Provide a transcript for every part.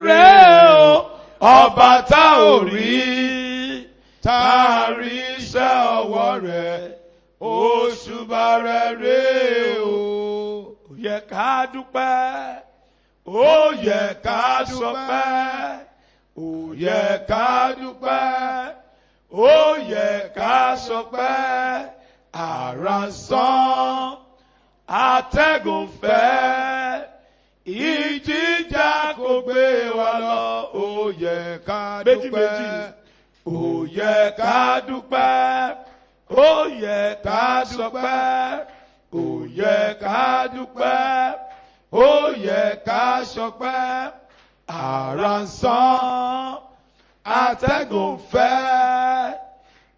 rẹ̀ o, ọba tá ò rí, tá a rí iṣẹ́ ọwọ́ rẹ̀, òṣùbà rẹ̀ rè o. Ó yẹ ká dúpẹ́, ó yẹ ká sọpẹ́, ó yẹ ká dúpẹ́, ó yẹ ká sọpẹ́, àrá sán, atẹ́gùn fẹ́, ìjì jà kò gbé wa lọ, ó yẹ ká dúpẹ́, ó yẹ ká dúpẹ́, ó yẹ ká sọpẹ́, ó yẹ ká dúpẹ́, ó yẹ ká sọpẹ́, àrá sán, atẹ́gùn fẹ́,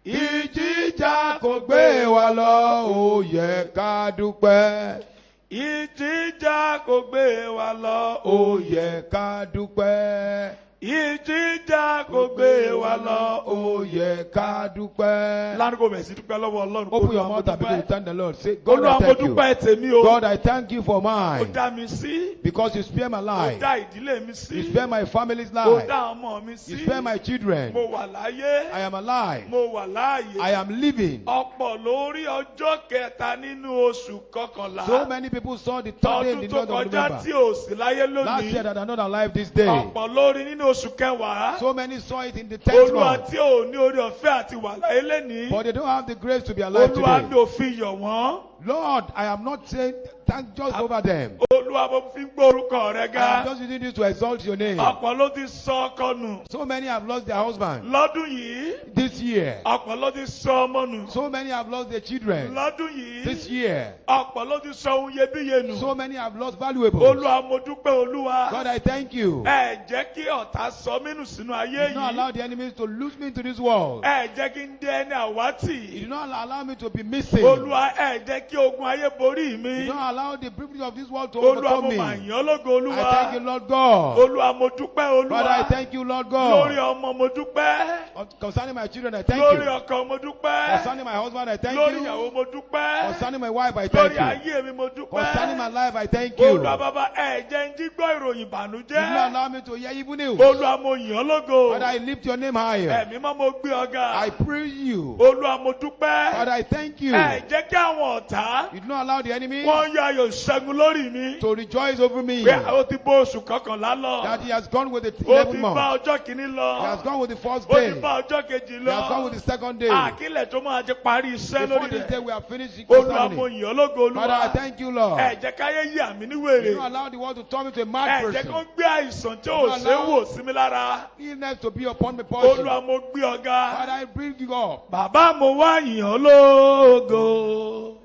ìjì jà kò gbé wa lọ, ó yẹ ká dúpẹ́. Ìjì jà kò gbé wa lọ, ó yẹ ká dúpẹ́. Ìjì jà kò gbé wa lọ, ó yẹ ká dúpẹ́. Lárúkọ bẹ̀ sí dúpẹ́ lọ́wọ́ Ọlọ́run. Open your mouth and begin to thank the Lord. Say, God, I Olúwa mo thank you. dúpẹ́ tèmi o. God, I thank you for Ó mine. dá mi sí. Because you spare my Ó life. dá ìdílé mi sí. You spare my family's Ó life. dá ọmọ mi sí. You spare my children. Mo wà láyé. I am alive. Mo wà láàyè. I am living. Ọ̀pọ̀ lórí ọjọ́ kẹta nínú oṣù kọkànlá. So many people saw the third day in Ọdún the tó month of kọjá November. tí ò sí láyé Last year lónìí. that are not alive this day. Ọ̀pọ̀ lórí nínú oṣù kẹwàá. So many saw it in the 10th Olúwa month. tí ò ní orí ọ̀fẹ́ àti wà láyé lénìí. But they don't have the grace to be alive Olúwa mi today. ò fi yọ̀ wọ́n. Lord, I am not saying thank just over them. Olúwa mo fi ń gbé orúkọ rẹ I ga. am just using this to exalt your name. Ọ̀pọ̀ ló ti sọ ọkọ nù. So many have lost their husband Lọ́dún yìí. this year. Ọ̀pọ̀ ló ti sọ ọmọ nù. So many have lost their children Lọ́dún yìí. this year. Ọ̀pọ̀ ló ti sọ ohun iyebíye nù. So many have lost valuables. Olúwa mo dúpẹ́ Olúwa. God, I thank you. Ẹ jẹ́ kí ọ̀tá sọ mí nù sínú ayé You did not yìí. allow the enemies to lose me into this world. Ẹ jẹ́ kí n dé ẹni You àwátì. did not allow me to be missing. Olúwa ẹ jẹ́ kí ogun ayé borí You mi. did not allow the privilege of this world to Olúwa overcome mo me. mà yàn ọ́ lógo I thank you, Olúwa. Lord God. Olúwa mo dúpẹ́ Father, I Olúwa. thank you, Lord Lórí God. ọmọ mo dúpẹ́. Concerning my children, I thank Lórí you. ọkọ mo dúpẹ́. Concerning my husband, I thank Lórí you. ìyàwó mo dúpẹ́. Concerning my wife, I thank Lórí you. ayé mi mo Concerning my dúpẹ́. life, I thank you. Olúwa bàbá ẹ jẹ́ ń jí gbọ́ ìròyìn You did not ìbànújẹ́. allow me to hear evil news. Olúwa mo yàn ọ́ lógo. Father, I lift your name higher. Ẹ̀mí mọ́ mo gbé ọ̀gá. I praise you. Olúwa mo dúpẹ́. Father, I thank you. Ẹ jẹ́ kí àwọn ọ̀tá You did not allow the enemy wọ́n yọ ayọ̀ ṣẹ́gun lórí mi. to rejoice over me. Pé ó ti bó oṣù kọkànlá lọ. That he has gone with the Ó 11th ti month. bá ọjọ́ kìíní He has lọ. gone with the first Ó day. ti bá ọjọ́ kejì He has gone with lọ. the second day. Àkílẹ̀ tó máa ti parí iṣẹ́ Before lórí this day, rẹ̀. we have finished Olúwa mo concerning it. yàn ọ́ lógo Father, I Olúwa. thank you, Lord. Ẹ jẹ́ káyé yà mí ní You wèrè. did not allow the world to turn me to a mad Ẹ jẹ́ kó person. gbé àìsàn tí ò ṣe é wò sí mi lára. Illness to be upon me portion. Olúwa mo gbé ọ̀gá. Father, I bring you up. Bàbá mo wá yàn ọ́ lógo.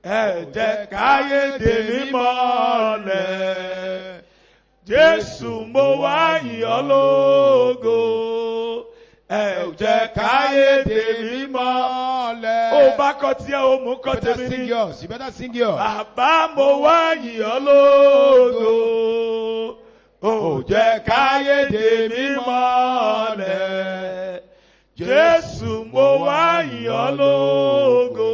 Ẹ jẹ́ káyé dè mí mọ́lẹ̀. Jésù mo wá yàn ọ́ lógo. Ẹ jẹ́ káyé dè mí mọ́lẹ̀. Ó bá kọ́ tiẹ̀ ó mú kọ́ You better tèmi sing ní. yours. You better sing yours. Bàbá mo wá yàn ọ́ lógo. Ó jẹ́ káyé dè mí mọ́lẹ̀. Jésù mo wá yàn ọ́ lógo.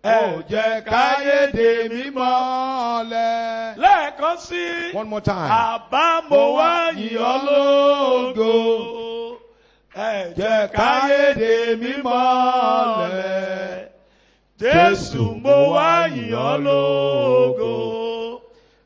Ẹ jẹ́ káyé dè mí mọ́lẹ̀. lẹ́ẹ̀kan sí. One more time. Bàbá mo wá yàn ọ́ lógo. Ẹ jẹ́ káyé dè mí mọ́lẹ̀. Jésù mo wá yàn ọ́ lógo.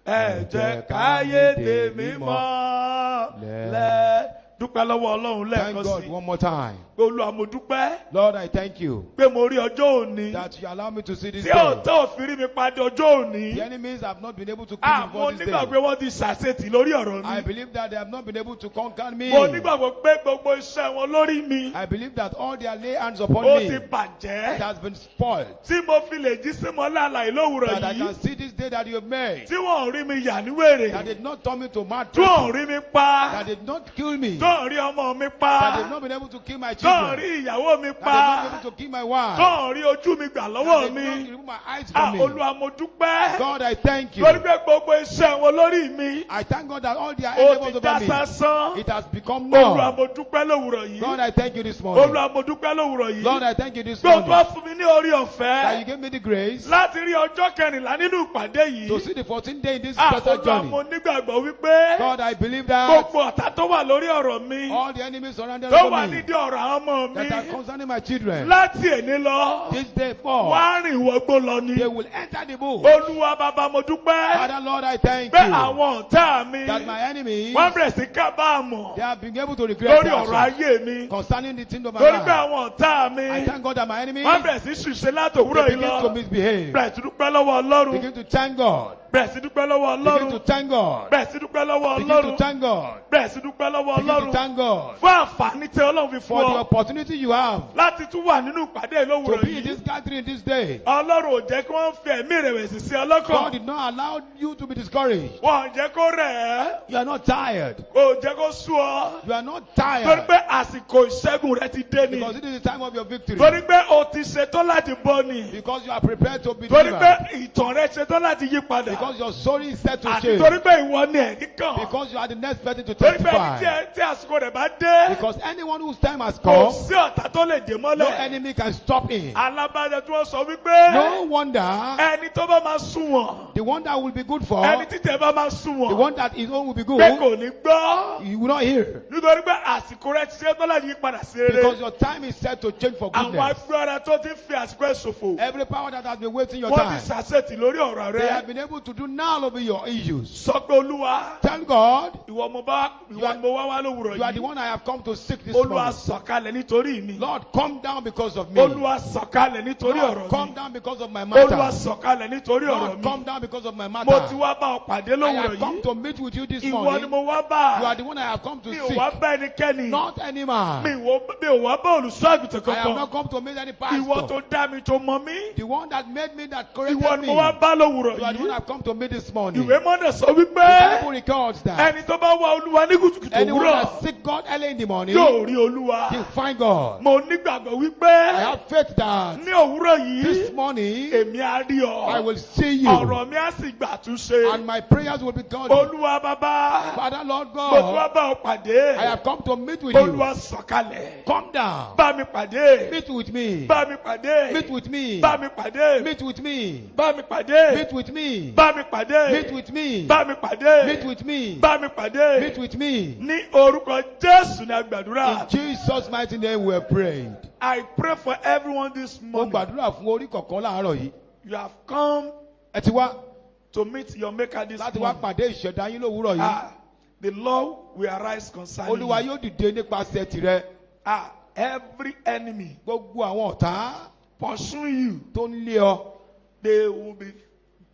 Ẹ jẹ́ káyé dè mí mọ́lẹ̀. Dúpẹ́ lọ́wọ́ Ọlọ́run Thank lẹ́ẹ̀kan God sí. one more time. Olúwa mo dúpẹ́ Lord, I thank you pé mo rí ọjọ́ òní. that you allow me to see this Tí day. ọ̀tá ò fi rí mi padà ọjọ́ òní. The enemies have not been able to kill me Mo before this nígbàgbọ́ day. wọ́n ti ṣàṣetì lórí ọ̀rọ̀ I mi. believe that they have not been able to conquer me. Mo nígbàgbọ́ pé gbogbo iṣẹ́ wọn lórí mi. I believe that all their lay hands upon Ó me ti it bàjẹ́. has been spoiled. Tí mo fi lè jí sí mọ́lá àlàyé lówùrọ̀ That I yìí. can see this day that you have made. Tí wọ́n ò rí mi yà ní wèrè. That did not turn me to mad Tí wọ́n ò person. rí mi pa. That did not kill me. Tó Tó rí ọmọ mi That pa. they've not been able to kill my Tó children. rí ìyàwó mi That they've not been pa. able to kill my wife. Tó rí ojú mi gbà That lọ́wọ́ they've not mi. remove my eyes Ah, from me. Olúwa mo dúpẹ́. God, I thank you. Lórí pé gbogbo iṣẹ́ wọn lórí mi. I thank God that all their Ó endeavors ti já over me, sásán. it has become Olúwa known. mo dúpẹ́ lówùrọ̀ yìí. God, I thank you this morning. Olúwa mo dúpẹ́ lówùrọ̀ yìí. Lord, I thank you this Gbogbo morning fún mi ní orí that ọ̀fẹ́ you gave me the grace láti rí ọjọ́ kẹrìnlá nínú ìpàdé to yìí. see the 14th day in this Ah, special Olúwa journey. mo nígbàgbọ́ wípé God, I believe that gbogbo ọ̀tá tó wà lórí ọ̀rọ̀ mi all the enemies surrounded tó wà over me nídìí ọ̀rọ̀ àwọn ọmọ that are mi concerning my children, láti èní lọ this day forth, wá rìn wọgbó lọ ni. they will enter the book. Olúwa bàbá mo dúpẹ́ Father, Lord, I thank pé you àwọn ọ̀tá mi that my enemies, wọ́n bẹ̀rẹ̀ sí kábàámọ̀ they have been able to regret lórí their ọ̀rọ̀ actions ayé mi. concerning the thing of my Lórí pé life. àwọn ọ̀tá mi I thank God that my enemies, wọ́n bẹ̀rẹ̀ sí ṣùṣe látòwúrọ̀ they yìí begin to lọ. misbehave. Bẹ̀rẹ̀ sí dúpẹ́ lọ́wọ́ Ọlọ́run. Begin to thank God. Bẹ̀rẹ̀ sí dúpẹ́ lọ́wọ́ Begin to Ọlọ́run. thank God. Bẹ̀rẹ̀ sí dúpẹ́ lọ́wọ́ Begin to Ọlọ́run. thank God. Bẹ̀rẹ̀ sí dúpẹ́ lọ́wọ́ Begin to Ọlọ́run. thank God Fún àǹfààní tí Ọlọ́run fi for fún the ọ opportunity you have láti tún wà nínú ìpàdé to ìlówùrọ̀ be in yìí. this gathering this day. Ọlọ́run ò jẹ́ kí wọ́n fi ẹ̀mí ìrẹ̀wẹ̀sì sí God ọlọ́kàn. did not allow you to be discouraged. Wọ́n ò jẹ́ kó rẹ̀ ẹ́. You are not tired. Kò jẹ́ kó sú ọ. You are not Torí tired pé àsìkò ìṣẹ́gun rẹ ti dé ni. because it is the time of your victory. Torí pé o ti ṣetán láti bọ́ ni. Because you are prepared to be Torí pé delivered. ìtàn rẹ ṣetán láti yí padà. Because your story is set to Àti change. torí pé ìwọ ni ẹ̀rí kàn. Because you are the next person to Torí pé ẹni testify. tí àsìkò rẹ̀ bá dé. Because anyone whose time has Kò come, sí ọ̀tá tó lè dè no mọ́lẹ̀. enemy can stop him. Alábàjẹ́ tí wọ́n sọ wípé. No wonder Ẹni tó bá máa sunwọ̀n. the one that will be good for, Ẹni títẹ̀ bá máa the sunwọ̀n. one that his own will be Pé good, kò ní gbọ́. you will not hear. Nítorí pé àsìkò rẹ ti ṣe tó láti yí padà sí rere. Because your time is set to change for Àwọn goodness. agbára tó ti fi àsìkò ẹ̀ ṣòfò. Every power that has been wasting your Wọ́n time, ti ṣàṣetì lórí ọ̀rọ̀ they have rẹ. been able to do now over your issues. Sọ pé Olúwa. Tell God, Ìwọ mo bá ìwọ ni mo wá wá lówùrọ̀ you are the yìí. one I have come to seek this Olúwa morning. sọ̀kalẹ̀ nítorí mi. Lord, come down because of me. Olúwa sọ̀kalẹ̀ nítorí Lord, ọ̀rọ̀ come mi. down because of my Olúwa matter. sọ̀kalẹ̀ nítorí ọ̀rọ̀ Lord, come mi. down because of my Mo ti matter. wá bá ọ pàdé I lówùrọ̀ have come yìí. to meet with you this Ìwọ ni morning. mo wá You bá. are the one I have come to Mi ò seek, wá bá ẹnikẹ́ni. not any Mi man. ò wá bá olùṣọ́ àgùntàn I have kankan. not come to meet any Ìwọ pastor. tó dá mi tó mọ mí. The one that made me, that Ìwọ corrected ni me. mo wá bá lówùrọ̀ You are the one I yìí. have come to meet this morning. Ìwé mọ́dẹ̀ sọ The wípé Bible records that ẹni tó bá wá Olúwa ní kùtùkùtù anyone òwúrọ̀ that seek God early in the morning, yóò rí Olúwa. he'll find God. Mo nígbàgbọ́ I wípé have faith that ní òwúrọ̀ this yìí morning èmi á rí I ọ. will see you Ọ̀rọ̀ mi á sì gbà tún ṣe. and my prayers will be God. Olúwa bàbá. Father, Lord Mo tún wá God, bá ọ pàdé. I have come to meet with you. Olúwa sọ̀kalẹ̀. Come down. Bá mi pàdé. Meet with me. Bá mi pàdé. Meet with me. Bá mi pàdé. Meet with me. Bá mi pàdé. Meet with me. Bá mi pàdé. Meet with me. Bá mi pàdé. Meet with me. Bá mi pàdé. Meet with me. Ní orúkọ Jésù ni a gbàdúrà. In Jesus' mighty name we have prayed. I pray for everyone this Mo morning. gbàdúrà fún orí kọ̀ọ̀kan láàárọ̀ yìí. You have come Ẹ ti wá to meet your maker this láti wá morning. pàdé ìṣẹ̀dá yín lówùúrọ̀ yìí. Ah, the Lord will arise concerning Olúwa you. yóò dìde nípasẹ̀ tirẹ̀. Ah, every enemy Gbogbo àwọn ọ̀tá pursuing you, tó ń lé ọ they will be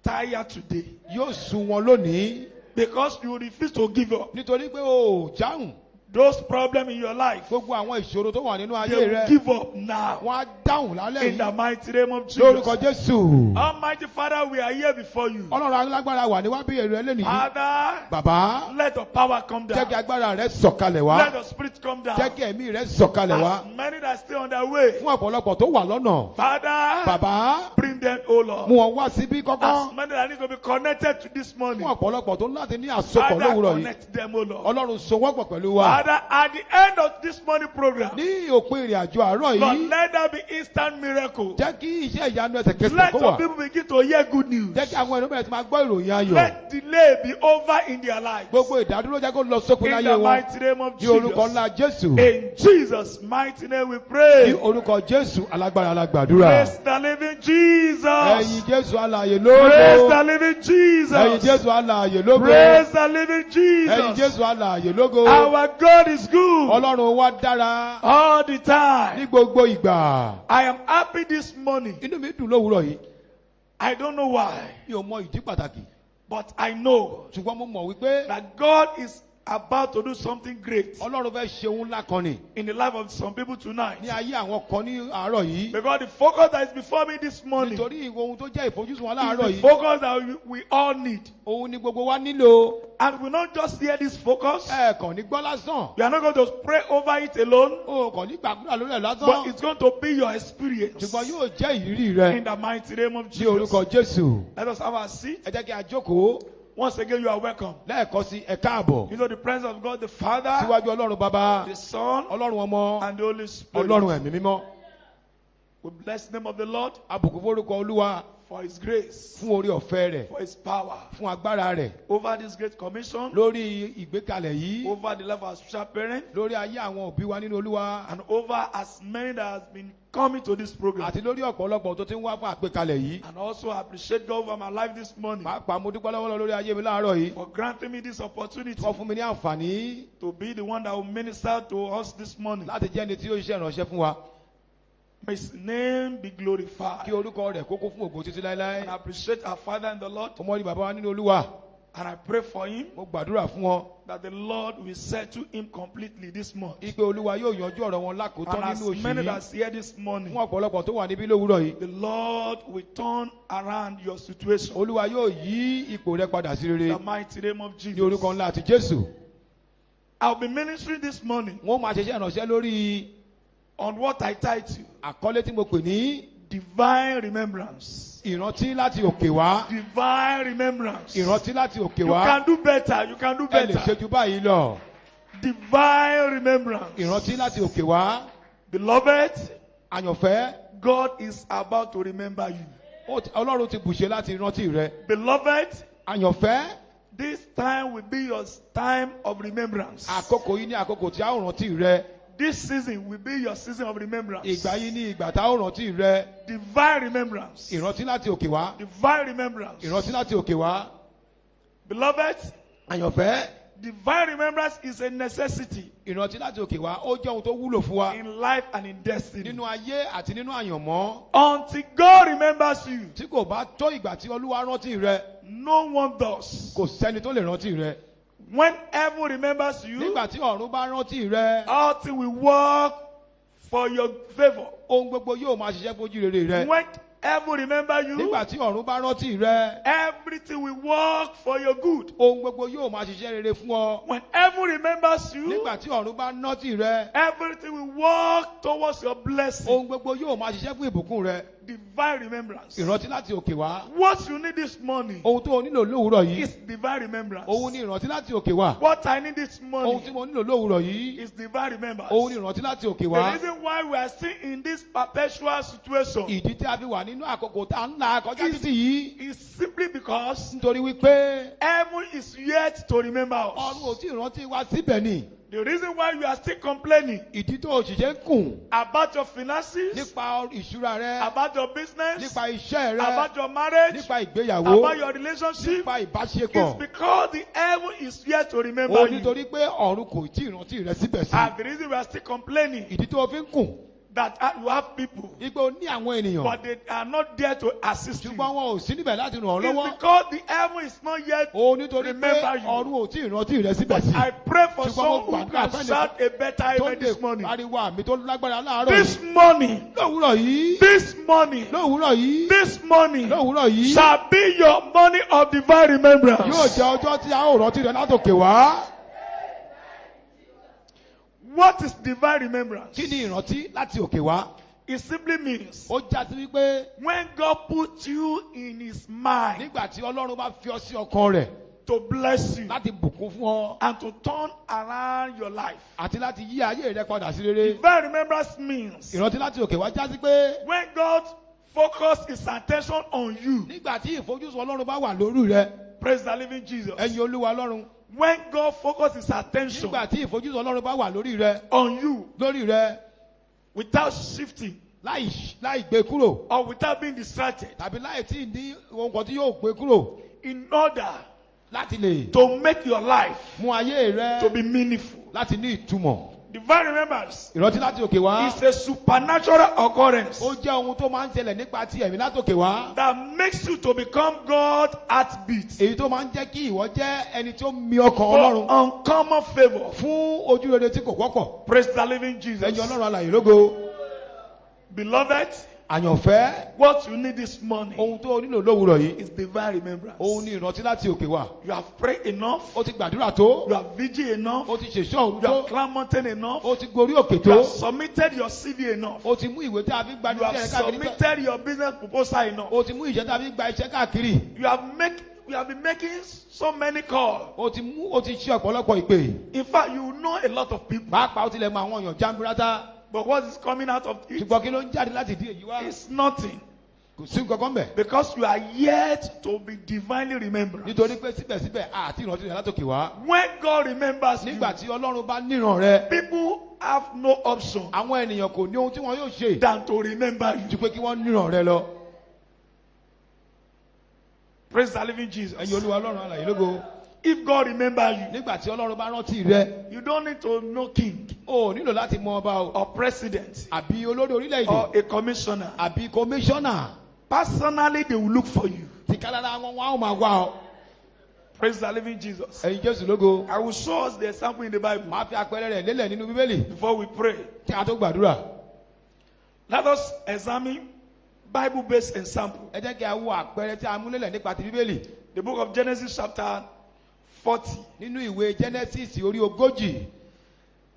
tired today yóò sùn wọn lónìí because you refuse to give up. nítorí pé o ò jáhùn. Those problems in your life, Gbogbo àwọn ìṣòro tó wà nínú they ayé will rẹ give up now. wọ́n á dáhùn lálẹ́ In the yìí. mighty name of Lórúkọ Jesus. Jésù. Almighty Father, we are here before you. Ọlọ́run alágbára wà níwájú èrè lẹ́nìí. Father, Bàbá, let the power come jẹ́ kí down. agbára rẹ sọ̀kalẹ̀ wá. Let the spirit come down. Jẹ́ kí ẹ̀mí rẹ sọ̀kalẹ̀ wá. As many that stay on their way, Fún ọ̀pọ̀lọpọ̀ tó wà lọ́nà. Father, Bàbá, bring them, O Lord. mú wọn wá síbí As kọ́kọ́. many that need to be connected to this morning, Fún ọ̀pọ̀lọpọ̀ tó láti ní àsopọ̀ Father, lówùúrọ̀ yìí. connect them, O Lord. Ọlọ́run so wọ́pọ̀ pẹ̀lú wa. Father, at the end of this morning program, Ní òpin ìrìn àjò àárọ̀ Lord, yìí, let there be instant miracle. jẹ́ kí iṣẹ́ ìyanu ẹsẹ̀kẹsẹ̀ Let kó some wà. people begin to hear good news. Jẹ́ kí àwọn ènìyàn bẹ̀rẹ̀ sí máa gbọ́ ìròyìn ayọ̀. Let delay be over in their lives. Gbogbo ìdádúró jẹ́ kó lọ sópin In láyé the wọn. mighty name of Ní orúkọ Jesus. ńlá Jésù. In Jesus' mighty name we Ní pray. orúkọ Jésù alágbára alágbàdúrà. Praise the living Jesus. Ẹ̀yin Jésù alààyè Praise lógo. the living Ẹ̀yin Jesus. Jésù alààyè lógo. Praise the living Ẹ̀yin Jesus. Jésù alààyè lógo. Our God is good Ọlọ́run wa dára all the ní time. gbogbo ìgbà. I am happy this morning. Inú mi dùn lówùúrọ̀ yìí. I don't know why, Mi ò mọ ìdí pàtàkì. but I know Ṣùgbọ́n mo mọ̀ wípé that God is about to do something great Ọlọ́run fẹ́ ṣe ohun ńlá kan ni. in the life of some people tonight. Ní ayé àwọn kan ní àárọ̀ yìí. Because the focus that is before me this morning is Nítorí ohun tó jẹ́ ìfojúsùn wa láàárọ̀ the yìí. focus that we all need. Òun ni gbogbo wa nílò. And we not just hear this focus. ẹ kàn ní gbọ́ lásán. You are not going to pray over it alone. o kàn ní gbàgbọ́dọ̀ lórí ẹ̀ But lásán. it's going to be your experience. ṣùgbọ́n yóò jẹ́ ìrírí rẹ. In the mighty name of ní Jesus. orúkọ Jésù. Let us have a seat. ẹ jẹ́ kí a jókòó. Once again, you are welcome. lẹ́ẹ̀kan sí ẹ káàbọ̀. You know the presence of God the Father, síwájú Ọlọ́run bàbá. the Son, Ọlọ́run ọmọ. and the Holy Spirit. Ọlọ́run ẹ̀mí mímọ́. We bless the name of the Lord Àbùkù forúkọ Olúwa for His grace, fún orí ọ̀fẹ́ rẹ̀. for His power. fún agbára rẹ̀. Over this great commission, lórí ìgbékalẹ̀ yìí. over the life of our spiritual parents, lórí ayé àwọn òbí wa nínú Olúwa. and over as many that has been coming to this program. àti lórí ọ̀pọ̀lọpọ̀ tó ti ń wá fún àgbékalẹ̀ yìí. And also I appreciate God over my life this morning pàápàá mo dúpẹ́ lọ́wọ́ lórí ayé mi láàárọ̀ yìí. for granting me this opportunity wọ́n fún mi ní àǹfààní to be the one that will minister to us this morning. láti jẹ́ ẹni tí ó ṣiṣẹ́ ìránṣẹ́ fún wa. May His name be glorified. kí orúkọ rẹ̀ kókó fún ògo títí láéláé. And I appreciate our Father in the Lord. ọmọ ní bàbá wa nínú Olúwa. And I pray for him mo gbàdúrà fún wọn. that the Lord will settle him completely this month. ipe Olúwa yóò yanjú ọ̀rọ̀ wọn lákòótán And as nínú oṣù many yìí. that's here this morning, fún ọ̀pọ̀lọpọ̀ tó wà níbí lówùúrọ̀ yìí. the Lord will turn around your situation. Olúwa yóò yí ipò rẹ padà sí In rere. the mighty name of ní Jesus. orúkọ ńlá àti Jésù. I'll be ministering this morning wọ́n máa ṣiṣẹ́ ìránṣẹ́ lórí on what I title àkọlé tí mo pè ní Divine Remembrance. ìrántí láti òkè wá. Divine Remembrance. ìrántí láti òkè You wá. can do better. You can do ẹ lè ṣe better. ju báyìí lọ. Divine Remembrance. ìrántí láti òkè wá. Beloved, àyànfẹ́. God is about to remember you. Ọlọ́run ti bùṣe láti rántí rẹ. Beloved, àyànfẹ́. this time will be your time of remembrance. àkókò yìí ní àkókò tí a ó rántí rẹ. This season will be your season of remembrance. ìgbà yìí ní ìgbà tá a ó rántí rẹ. Divine remembrance. ìrántí láti òkè wá. Divine remembrance. ìrántí láti òkè wá. Beloved, àyànfẹ́. divine remembrance is a necessity ìrántí láti òkè wá ó jẹ́ ohun tó wúlò fún wa. in life and in destiny. nínú ayé àti nínú àyànmọ́. Until God remembers you, tí kò bá tó ìgbà tí Olúwa rántí rẹ. no one does. kò sẹ́ni tó lè rántí rẹ. When heaven remembers you, nígbà tí ọ̀run bá rántí rẹ. all things will work for your favor. ohun gbogbo yóò máa ṣiṣẹ́ fojú rere rẹ. When heaven remembers you, nígbà tí ọ̀run bá rántí rẹ. everything will work for your good. ohun gbogbo yóò máa ṣiṣẹ́ rere fún ọ. When heaven remembers you, nígbà tí ọ̀run bá rántí rẹ. everything will work towards your blessing. ohun gbogbo yóò máa ṣiṣẹ́ fún ìbùkún rẹ. Divine remembrance. ìrántí láti òkè wá. What you need this morning ohun tó o nílò lówùúrọ̀ yìí. is divine remembrance. òun ni ìrántí láti òkè wá. What I need this ohun tí morning mo nílò lówùúrọ̀ yìí. is divine remembrance. òun ni ìrántí láti òkè The wá. reason why we are still in this perpetual situation ìdí tí a fi wà nínú àkókò tá a ń la kọjá títí yìí. is simply because nítorí wípé heaven is yet to remember ọ̀run ò us. tí ì rántí wa síbẹ̀ ni. The reason why you are still complaining ìdí tó òṣìṣẹ́ ń kùn about your finances, nípa ìṣúra rẹ. about your business, nípa iṣẹ́ rẹ. about your marriage, nípa ìgbéyàwó. about your relationship, nípa it's ìbáṣepọ̀. because the heaven is yet to remember ó you. nítorí pé ọ̀run kò tí ì rántí rẹ síbẹ̀ sí. And the reason we are still complaining ìdí tó o fi ń kùn. that you have people, ipe o ní àwọn ènìyàn. but they are not there to assist you. ṣùgbọ́n wọn ò sí níbẹ̀ láti ràn ọ́ It's lọ́wọ́. because the heaven is not yet. ó nítorí pé remember you. ọ̀run ò tí ì rántí rẹ síbẹ̀ sí. I pray for Ṣùgbọ́n mo someone who gbàdúrà can fẹ́ni shout a better tó amen lè this morning. pariwo àmì tó lágbára láàárọ̀ This yìí. morning, lówùúrọ̀ yìí. this morning, lówùúrọ̀ yìí. this morning lówùúrọ̀ yìí. shall be your morning of divine remembrance. yóò jẹ́ ọjọ́ tí a ó rántí rẹ látòkè wá. What is divine remembrance? kí ni ìrántí láti òkè wá? It simply means ó já sí wípé when God puts you in His mind nígbà tí Ọlọ́run bá fi ọ sí ọkàn rẹ̀ to bless you láti bùkún fún ọ and to turn around your life. àti láti yí ayé rẹ padà sí rere. Divine remembrance means ìrántí láti òkè wá já sí pé when God focuses His attention on you. nígbà tí ìfojúsùn Ọlọ́run bá wà lórí rẹ. Praise the living Jesus. ẹ̀yin Olúwa Ọlọ́run. When God focuses His attention nígbà tí ìfojúsùn Ọlọ́run bá wà lórí rẹ. on you lórí rẹ without shifting láì gbé kúrò or without being distracted, tàbí láì tí ì ní ohun kan tí yóò gbé kúrò in order láti lè to make your life mú ayé rẹ to be meaningful. láti ní ìtumọ̀. Divine remembrance ìrántí láti òkè wá. is a supernatural occurrence ó jẹ́ ohun tó máa ń ṣẹlẹ̀ nípa ti ẹ̀mí látòkè wá. that makes you to become God's heartbeat èyí tó máa ń jẹ́ kí ìwọ jẹ́ ẹni tó mi ọkàn for Ọlọ́run uncommon favor. fún ojú rere tí kò wọ́pọ̀. Praise the living Jesus. ẹ̀yin Ọlọ́run alààyè lógo. Beloved, àyànfẹ́, what you need this morning ohun tó o nílò lówùrọ̀ yìí, is divine remembrance. òun ni ìrántí láti òkè wá. You have prayed enough. O ti gbàdúrà tó, You have vigil enough. o ti ṣèṣọ́ òru You have tó, climbed mountain enough. o ti gorí òkè You tó, have submitted your CV enough. o ti mú ìwé tí a fi gba You have iṣẹ́ káàkiri, submitted your business proposal enough. o ti mú ìṣẹ́ tí a fi gba iṣẹ́ káàkiri, You have been making so many calls. o ti ṣe ọ̀pọ̀lọpọ̀ ìpè. In fact, you know a lot of people. Pàápàá o tilẹ̀ mọ àwọn èèyàn jàǹbùrátà, But what is coming out of it ṣùgbọ́n kí ló ń jáde láti ìdí èyí wá? is nothing. Kò sí nǹkan kan bẹ̀. Because you are yet to be divinely remembered. Nítorí pé síbẹ̀síbẹ̀ àti ìrántí rẹ̀ látòkè wá. When God remembers you, Nígbà tí Ọlọ́run bá níran rẹ, people have no option àwọn ènìyàn kò ní ohun tí wọn yóò ṣe than to remember you. ju pé kí wọ́n níran rẹ lọ. Praise the living Jesus. Ẹ̀yin Olúwa Ọlọ́run alààyè lógo. If God remembers you, Nígbà tí Ọlọ́run bá rántí rẹ, you don't need to know king o ò nílò láti mọ ọba o, or president àbí olórí orílẹ̀-èdè, or a commissioner. àbí kọmíṣánná. Personally, they will look for you. Tìkálára wọn wá ó máa wá ọ. Praise the living Jesus. Ẹ̀yin Jésù lógo. I will show us the example in the Bible Màá fi àpẹẹrẹ rẹ̀ lélẹ̀ nínú Bíbélì before we pray. kí a tó gbàdúrà. Let us examine Bible-based example. Ẹ jẹ́ kí a wo àpẹẹrẹ tí a mú lélẹ̀ nípa ti Bíbélì. The book of Genesis chapter 40. Nínú ìwé Genesis orí ogójì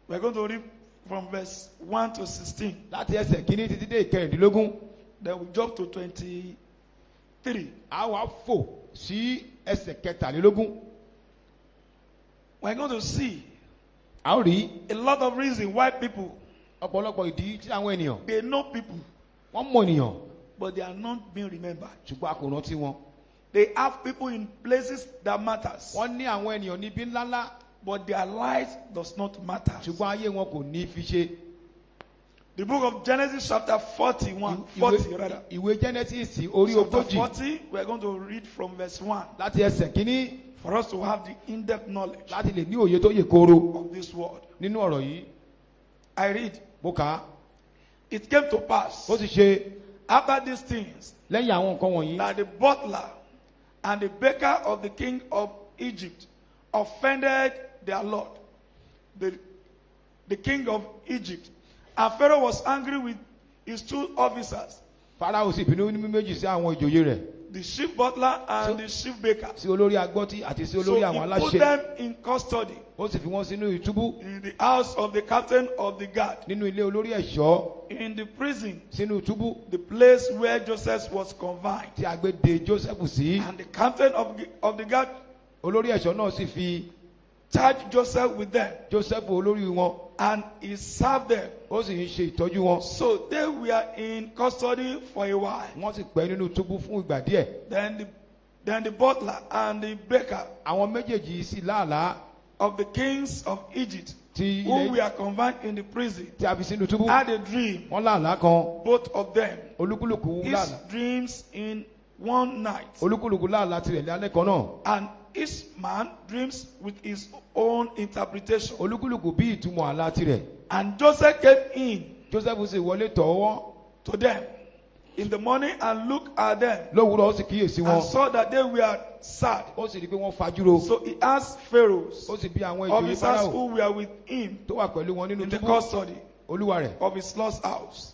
We're going to read from verse 1 to 16. láti ẹsẹ̀ kìíní títí dé ìkẹrìndínlógún. Then we jump to 23. A wá fò sí ẹsẹ̀ kẹtàlélógún. We're going to see A ó rí a lot of reasons why people, ọ̀pọ̀lọpọ̀ ìdí tí àwọn ènìyàn they know people, wọ́n mọ ènìyàn but they are not being remembered. ṣùgbọ́n a kò rántí wọn. They have people in places that matters, Wọ́n ní àwọn ènìyàn níbi ńláńlá but their life does not matter. ṣùgbọ́n ayé wọn kò ní fi ṣe. The book of Genesis chapter 40 rather. Ìwé Genesis orí Chapter ogójì 40, we're going to read from verse 1 láti ẹsẹ̀ kínní for us to have the in-depth knowledge láti lè ní òye tó yè kooro of this word. nínú ọ̀rọ̀ yìí. I read, Mo kà á. it came to pass Ó sì ṣe after these things lẹ́yìn àwọn nǹkan wọ̀nyí. that the butler and the baker of the king of Egypt offended their lord, the king of Egypt. And Pharaoh was angry with his two officers, Fáráò sì bínú ní méjì sí àwọn ìjòyè rẹ̀, the chief butler and the chief baker. sí olórí agbọ́tí àti sí So olórí he àwọn put aláṣẹ. them in custody Ó sì fi wọ́n sínú ìtúbú in the house of the captain of the guard, nínú ilé olórí ẹ̀ṣọ́ in the prison, sínú ìtúbú the place where Joseph was confined. tí a gbé de Joseph sí. And the captain of the guard Olórí ẹ̀ṣọ́ náà sì fi charged Joseph with them, Joseph olórí wọn, and he served them. ó sì ń ṣe ìtọ́jú wọn. So they were in custody for a while. Wọ́n sì pẹ́ nínú túbú fún ìgbà díẹ̀. Then the butler and the baker Àwọn méjèèjì sì láàlá of the kings of Egypt, tí who ilẹ̀ were confined in the prison, tí a fi sínú túbú. had a dream, Wọ́n láàlá kan. both of them. Olúkúlùkù His láàlá. dreams in one night. Olúkúlùkù láàlá tirẹ̀ lálẹ́ kan náà. And each man dreams with his own interpretation. Olúkúlùkù bí ìtumọ̀ àlá tirẹ̀. And Joseph came in Joseph sì wọlé tọ̀ wọ́n to them in the morning and looked at them lówùúrọ̀, ó sì kíyèsí and wọn. saw that they were sad. Ó sì rí i pé wọ́n fajúro. So he asked Pharaoh's Ó sì bí àwọn ìjòyè officers Fáráò who were with him tó wà pẹ̀lú wọn nínú in the túbú custody olúwa rẹ̀. of his lost house,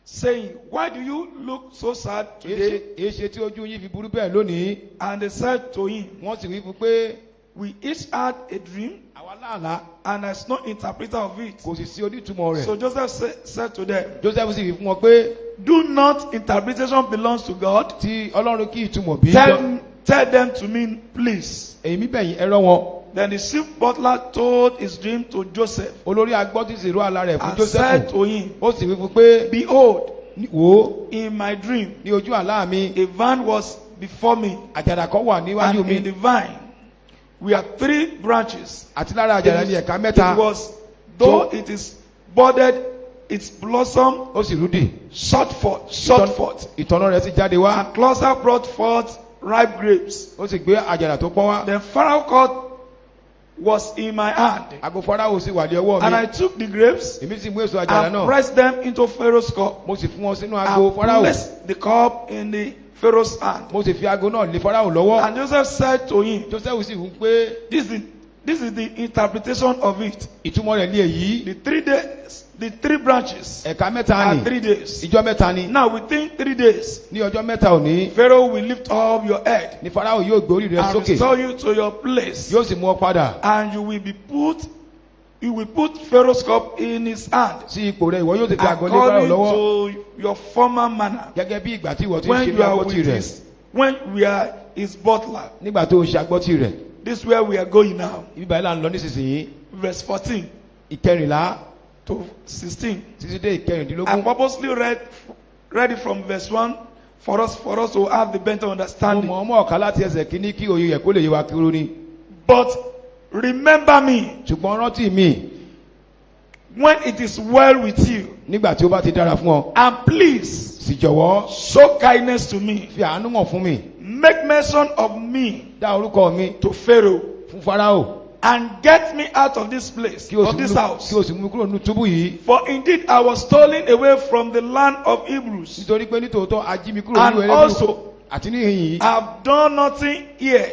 saying, why do you look so sad today? Èéṣe tí ojú yín fi burú bẹ́ẹ̀ lónìí? And they said to him, Wọ́n sì wí fún pé we each had a dream, àwa láàlá and there's no interpreter of it. kò sì sí onítùmọ̀ rẹ̀. So Joseph said to them, Joseph sì wí fún wọn pé do not interpretation belongs to God? tí Ọlọ́run kí ìtumọ̀ bí. Tell them to me, please. Èyí mi bẹ̀yìn ẹ̀rọ wọn. Then the chief butler told his dream to Joseph Olórí agbọ́tí sì rú àlá rẹ̀ fún and said Joseph. to him, Ó sì wí fún pé behold, wò ó in my dream, ní ojú àlá mi a vine was before me, àjàrà kan wà níwájú and in mi the vine were 3 branches. àti lára àjàrà ní ẹ̀ka mẹ́ta. It was, though it is budded, its blossom Ó sì rúdì. shot forth, Ìtọ́nà rẹ̀ sì jáde wá. and cluster brought forth ripe grapes. Ó sì gbé àjàrà tó pọ́n wá. The Pharaoh court was in my hand, Àgbo Fáráò sì wà ní ọwọ́ and mi. I took the grapes Èmi sì mú èso àjàrà and náà. pressed them into Pharaoh's cup, Mo sì fún wọn sínú ago and Fáráò. placed the cup in the Pharaoh's hand. Mo sì fi ago náà lé Fáráò lọ́wọ́. And Joseph said to him, Joseph sì wí pé this is This is the interpretation of it. ìtumọ̀ rẹ̀ ní èyí. The 3 days, the 3 branches ẹ̀ka mẹ́ta are ni. 3 days. ìjọ mẹ́ta ni. Now within 3 days, ní ọjọ́ mẹ́ta òní. Pharaoh will lift up your head ní Fáráò yóò gbé orí rẹ and sókè. restore you to your place. yóò sì mú ọ padà. And you will put Pharaoh's cup in his hand. sí ipò rẹ ìwọ yóò tètè àgọ́ lé Fáráò lọ́wọ́. According to your former manner. gẹ́gẹ́ bí ìgbà tí ìwọ ti ń When ṣe you bí are agbọ́tì with rẹ̀. when we are his butler. nígbà tó o ṣe agbọ́tì rẹ̀. This is where we are going now. ibi báyìí là ń lọ nísinsìnyí. Verse 14 ìkẹrìnlá to 16. títí dé I ìkẹrìndínlógún. purposely read it from verse 1 for us to have the better mo understanding. mọ̀ ọmọ ọ̀ka láti ẹsẹ̀ kínní kí òye yẹ kó lè yé wa kúrò ní. But remember me ṣùgbọ́n rántí mi when it is well with you, nígbà tí ó bá ti dára fún ọ. and please sì jọ̀wọ́ show kindness to me. fi àánú hàn fún mi. Make mention of me dá orúkọ mi to Pharaoh fún Fáráò. and get me out of this place, kí o of sì this mú house. kí o sì mú mi kúrò nínú túbú yìí. For indeed I was stolen away from the land of Hebrews, nítorí pé nítòótọ́ a jí mi kúrò and nínú ẹrẹ́ also àti níhìn yìí. I have done nothing here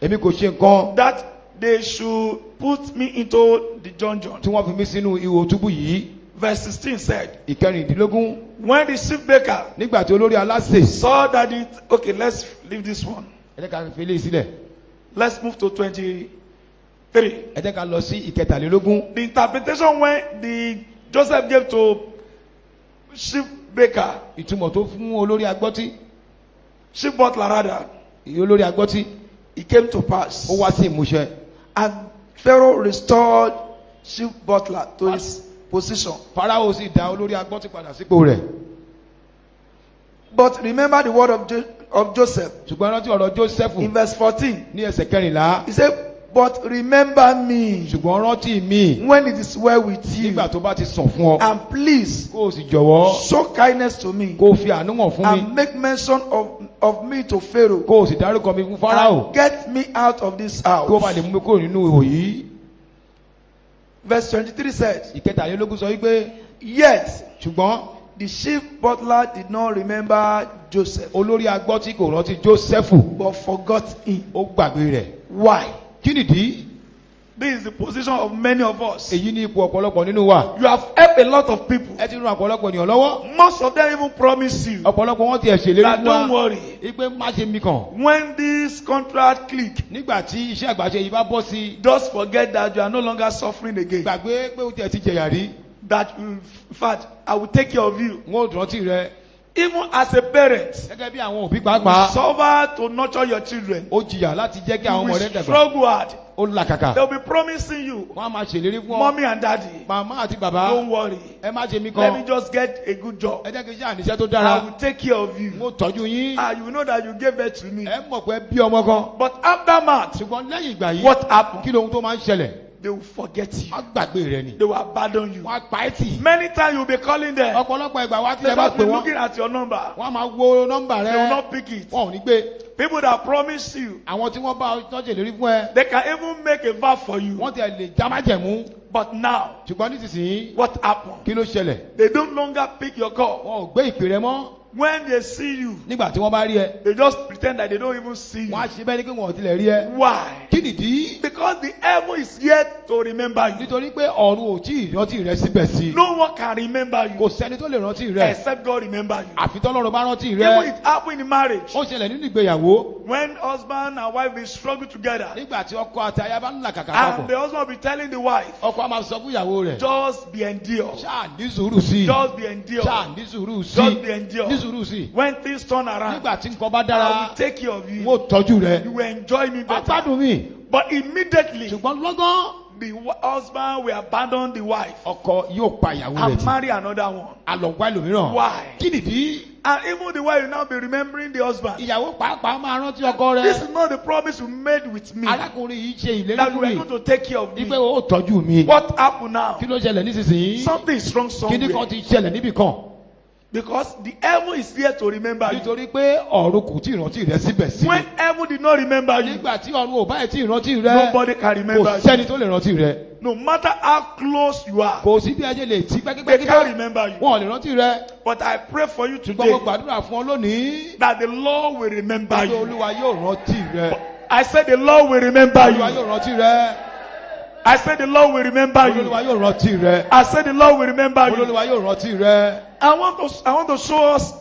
èmi kò ṣe nǹkan that they should put me into the dungeon. tí wọ́n fi mí sínú ihò túbú yìí. Verse 16 said, ìkẹrìndínlógún. when the chief baker nígbà tí olórí aláṣẹ. saw that it, okay, let's leave this one. ẹ jẹ́ ká fi eléyìí sílẹ̀. Let's move to 23. ẹ jẹ́ ká lọ sí ìkẹtàlélógún. The interpretation when the Joseph gave to chief baker, ìtumọ̀ tó fún olórí agbọ́tí. chief butler rather, olórí agbọ́tí. it came to pass. ó wá sí ìmúṣẹ. And Pharaoh restored chief butler to his position. Fáráò sì dá olórí agbọ́tí padà sípò rẹ̀. But remember the word of Joseph ṣùgbọ́n rántí ọ̀rọ̀ Jósẹ́fù in verse 14. ní ẹsẹ̀ kẹrìnlá. He said, but remember me ṣùgbọ́n rántí mi when it is well with you, nígbà tó bá ti sàn fún ọ. and please kó o sì jọ̀wọ́ show kindness to me kó o fi àánú hàn fún and mi. make mention of me to Pharaoh kó o sì dárúkọ mi fún Fáráò. and get me out of this kí o bá house. lè mú mi kúrò nínú ihò yìí. Verse 23 said, ìkẹtàlélógún sọ wípé yet ṣùgbọ́n the chief butler did not remember Joseph, olórí agbọ́tí kò rántí Jósẹ́fù. but forgot him. ó gbàgbé rẹ̀. Why? kí nìdí? This is the position of many of us. èyí ní ipò ọ̀pọ̀lọpọ̀ nínú wa. You have helped a lot of people. ẹ ti ran ọ̀pọ̀lọpọ̀ ènìyàn lọ́wọ́. Most of them even promise you ọ̀pọ̀lọpọ̀ wọn ti ẹ̀ ṣèlérí that fún don't wa. worry. ipe má ṣe mi kàn. When this contract click, nígbà tí iṣẹ́ àgbàṣe yìí bá bọ́ sí. just forget that you are no longer suffering again. gbàgbé pé o tiẹ̀ ti jẹ̀yà rí. That in fact, I will take care of you. n ó rántí rẹ. Even as a parent, gẹ́gẹ́ bí àwọn òbí you pàápàá. suffer to nurture your children. ó jìyà láti jẹ́ kí You àwọn ọmọ will rẹ dàgbà. struggle hard. ó làkàkà. They will be promising you, wọ́n á máa ṣèlérí fún ọ. mommy and daddy, màmá àti bàbá. don't worry. ẹ má ṣe mí Let me kàn. just get a good job. ẹ jẹ́ kí iṣẹ́ àníṣe tó I dára. will take care of n you. ó tọ́jú yín. And you know that you gave birth to me. ẹ mọ̀ pé bí ọmọ kan. But after months, ṣùgbọ́n lẹ́yìn ìgbà yìí. what happened? kí lohun tó máa ń ṣẹlẹ̀. They will forget you. wọ́n gbàgbé rẹ ni. They will abandon you. wọ́n á pa ẹ́ tì. Many times you will be calling them. ọ̀pọ̀lọpọ̀ ìgbà wá They tilẹ̀ bá will pè be wọ́n. looking at your number. wọ́n á máa wo nọ́mbà They will rẹ. not pick it. wọn ò ní gbé. People that promise you, àwọn tí wọ́n bá tọ́jú ìlérí fún ẹ. they can even make a vow for you. wọ́n ti lè já májẹ̀mú. But now, ṣùgbọ́n nísinsìnyí. what happened? kí ló ṣẹlẹ̀. They don't longer pick your call. wọn ò gbé ìpè rẹ mọ́. When they see you, nígbà tí wọ́n bá rí ẹ. they just pretend that they don't even see you. wọ́n á ṣe bẹ́ẹ̀ ni pé wọn ò tilẹ̀ rí ẹ. Why? kí nìdí. Because the heaven is yet to remember you. nítorí pé ọ̀run ò tí ì rántí rẹ síbẹ̀ sí. No one can remember kò you sẹ́ni tó lè rántí rẹ. except God remember you. àfi tọ́lọ́run bá rántí Even rẹ. it happened in marriage. ó ṣẹlẹ̀ nínú ìgbéyàwó. When husband and wife they struggle together, nígbà tí ọkọ àti aya bá ń là kàkà and papọ̀. the husband will be telling the wife, ọkọ á máa sọ fún ìyàwó rẹ̀. just be endured. ṣáà ní sùúrù sí i. Just be endured. ṣáà ní sùúrù sí Just be i. endured. ní sùúrù sí i. When things turn around, nígbà tí nǹkan bá I dára. will take care of you. wọ́n tọ́jú rẹ. You will enjoy me wàá better. gbádùn mi. But immediately, ṣùgbọ́n lọ́gán. the husband will abandon the wife ọkọ yóò pa ìyàwó rẹ̀ and tì. marry another one. àlọ́gbá ẹlòmíràn. Why? kí nìdí. And even the wife will now be remembering the husband. ìyàwó pàápàá máa rántí ọkọ This rẹ. is not the promise you made with me. arákùnrin yìí ṣe ìlérí That you fún were mi. going to take care of me. wípé o tọ́jú mi. What happened now? kí ló ṣẹlẹ̀ nísinsìnyí. Something is wrong kíní kan somewhere. ti ṣẹlẹ̀ níbì kan. Because the heaven is here to remember you. nítorí pé ọ̀run kò tí ì rántí rẹ síbẹ̀ sí. When heaven did not remember you, nígbà tí ọ̀run ò báyìí tí ì rántí rẹ. nobody can remember kò you. sẹ́ni tó lè rántí rẹ. No matter how close you are, kò sí bí ajé lè tí they pẹ́kípẹ́kí can't tó. remember you. wọn ò lè rántí rẹ. But I pray for you ṣùgbọ́n mo today gbàdúrà fún ọ lónìí. that the Lord will remember pé you. olúwa yóò rántí rẹ. I said the Lord will remember olúwa you. yóò rántí rẹ. I said the Lord will remember Olúwa you. yóò rántí rẹ. I said the Lord will remember you. Olúwa yóò rántí rẹ. I want to show us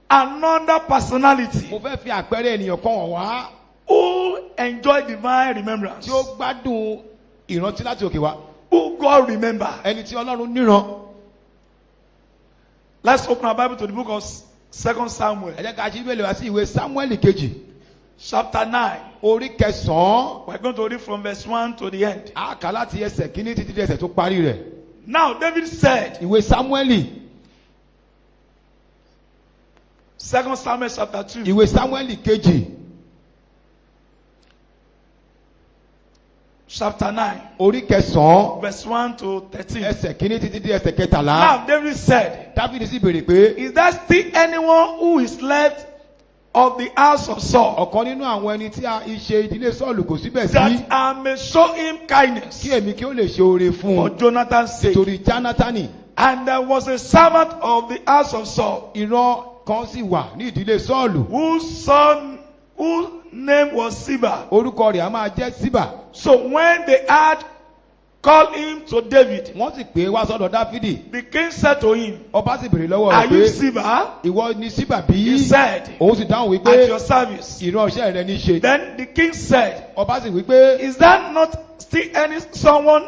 another personality Mo fẹ́ fi àpẹẹrẹ ènìyàn kan hàn wá who enjoy divine remembrance, tí ó gbádùn ìrántí láti òkè wá. who God remember. Ẹni tí Ọlọ́run níran. Let's open our Bible to the book of 2 Samuel, Ẹ jẹ́ ká ṣí Bíbélì wá sí ìwé Sámúẹ́lì kejì. chapter 9. Orí kẹsàn-án. We're going to read from verse 1 to the end. A kà láti ẹsẹ̀ kìíní títí dé ẹsẹ̀ tó parí rẹ̀. Now, David said, Ìwé Sámúẹ́lì. 2 Samuel chapter 2, Ìwé Sámúẹ́lì kejì. chapter 9, Orí kẹsàn-án. verse 1 to 13. Ẹsẹ̀ kìíní títí dé ẹsẹ̀ kẹtàlá. Now, David said, Dáfídì sì béèrè pé is there still anyone who is left of the house of Saul, ọ̀kan nínú àwọn ẹni tí a ṣe ìdílé Sọ́ọ̀lù kò síbẹ̀ sí that I may show him kindness kí èmi kí ó lè ṣe oore fún for un Jonathan's sake? torí Jónátánì. And there was a servant of the house of Saul, Ìran kan sì wà ní ìdílé Sọ́ọ̀lù. whose name was Siba. Orúkọ rẹ̀ a máa jẹ́ Síbà. So when they had called him to David, Wọ́n sì pè é wá sọ́dọ̀ Dáfídì. the king said to him, Ọba sì béèrè lọ́wọ́ are rẹ̀ you pé Siba? ìwọ ni Síbà bí? He said, Òun sì dáhùn at wípé your service. ìran iṣẹ́ rẹ̀ ní í ṣe. Then the king said, Ọba sì wípé is that not still any someone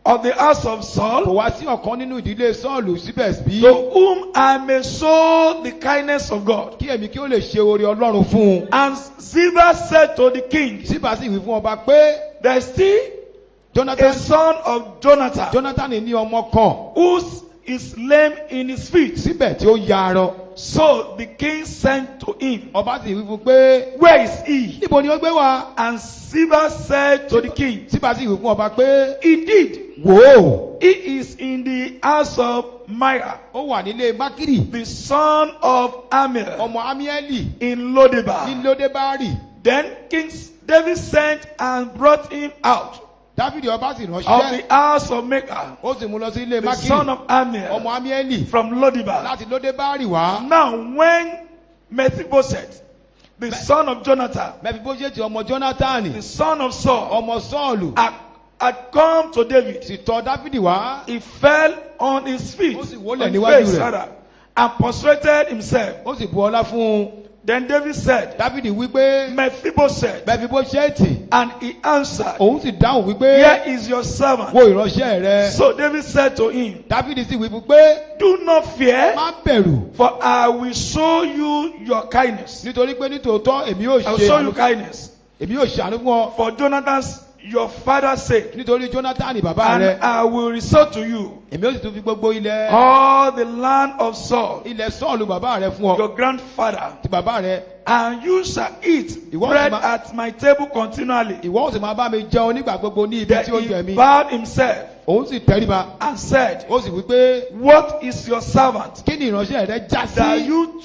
of the house of kò Saul, wá sí ọ̀kan nínú ìdílé Sọ́ọ̀lù síbẹ̀ bí? to whom I may show the kindness of God? Kí èmi kí ó lè ṣe oore Ọlọ́run fún un. And Ziba said to the king, Síbà sì wí fún ọba pé there is still a Jonathan son of Jonathan, ní ọmọ kan who is lame in his feet. síbẹ̀ tí ó ya arọ. So the king sent to him, Ọba sì wí fún pé where is he? níbo ni ó gbé wá? And Ziba said to the king, Síbà sì wí fún ọba pé indeed, wò ó, he is in the house of Micah, ó wà nílé Mákìrì the son of Amiel, ọmọ Amiẹ́lì in Lodebar. ní Lódébárì. Then King David sent and brought him out Dáfídì ọba sì of ránṣẹ́ the house of Micah, ó sì mú lọ sí ilé the son Mákìrì of Amiel, ọmọ Amiẹ́lì from Lodebar. láti Lódébárì wá. Now when Mephibosheth, the son of Jonathan, Mẹfibóṣẹ́tì ọmọ Jónátánì the son of Saul, ọmọ Sọ́ọ̀lù had come to David, sì tọ̀ Dáfídì wá. he fell on his feet, Ó sì on wólẹ̀ his níwájú face, rẹ̀. rather, and prostrated himself. Ó sì bu ọlá fún un. Then David said, Dáfídì wí pé Mephibosheth, Mẹfibóṣẹ́tì and he answered, òun sì dáhùn wípé here is your servant. wo ìránṣẹ́ rẹ. So David said to him, Dáfídì sì wí fún pé do not fear, má bẹ̀rù for I will show you your kindness. nítorí pé nítòótọ́ èmi yóò I will show you ṣe kindness èmi yóò ṣàánú fún ọ for Jonathan's, your father's sake, nítorí Jónátánì bàbá and rẹ. I will restore to you Èmi yóò sì tún fi gbogbo ilẹ̀ all the land of Saul, ilẹ̀ Sọ́ọ̀lù bàbá rẹ fún ọ your grandfather, ti bàbá rẹ. and you shall eat Ìwọ bread sì máa- at my table continually. Ìwọ ó sì máa bá mi jẹun nígbà gbogbo ní ibi Then tí ó jẹ he mi. bowed himself Òun sì tẹríba and said, ó sì wí pé what is your servant kí ni ìránṣẹ́ rẹ já that sí you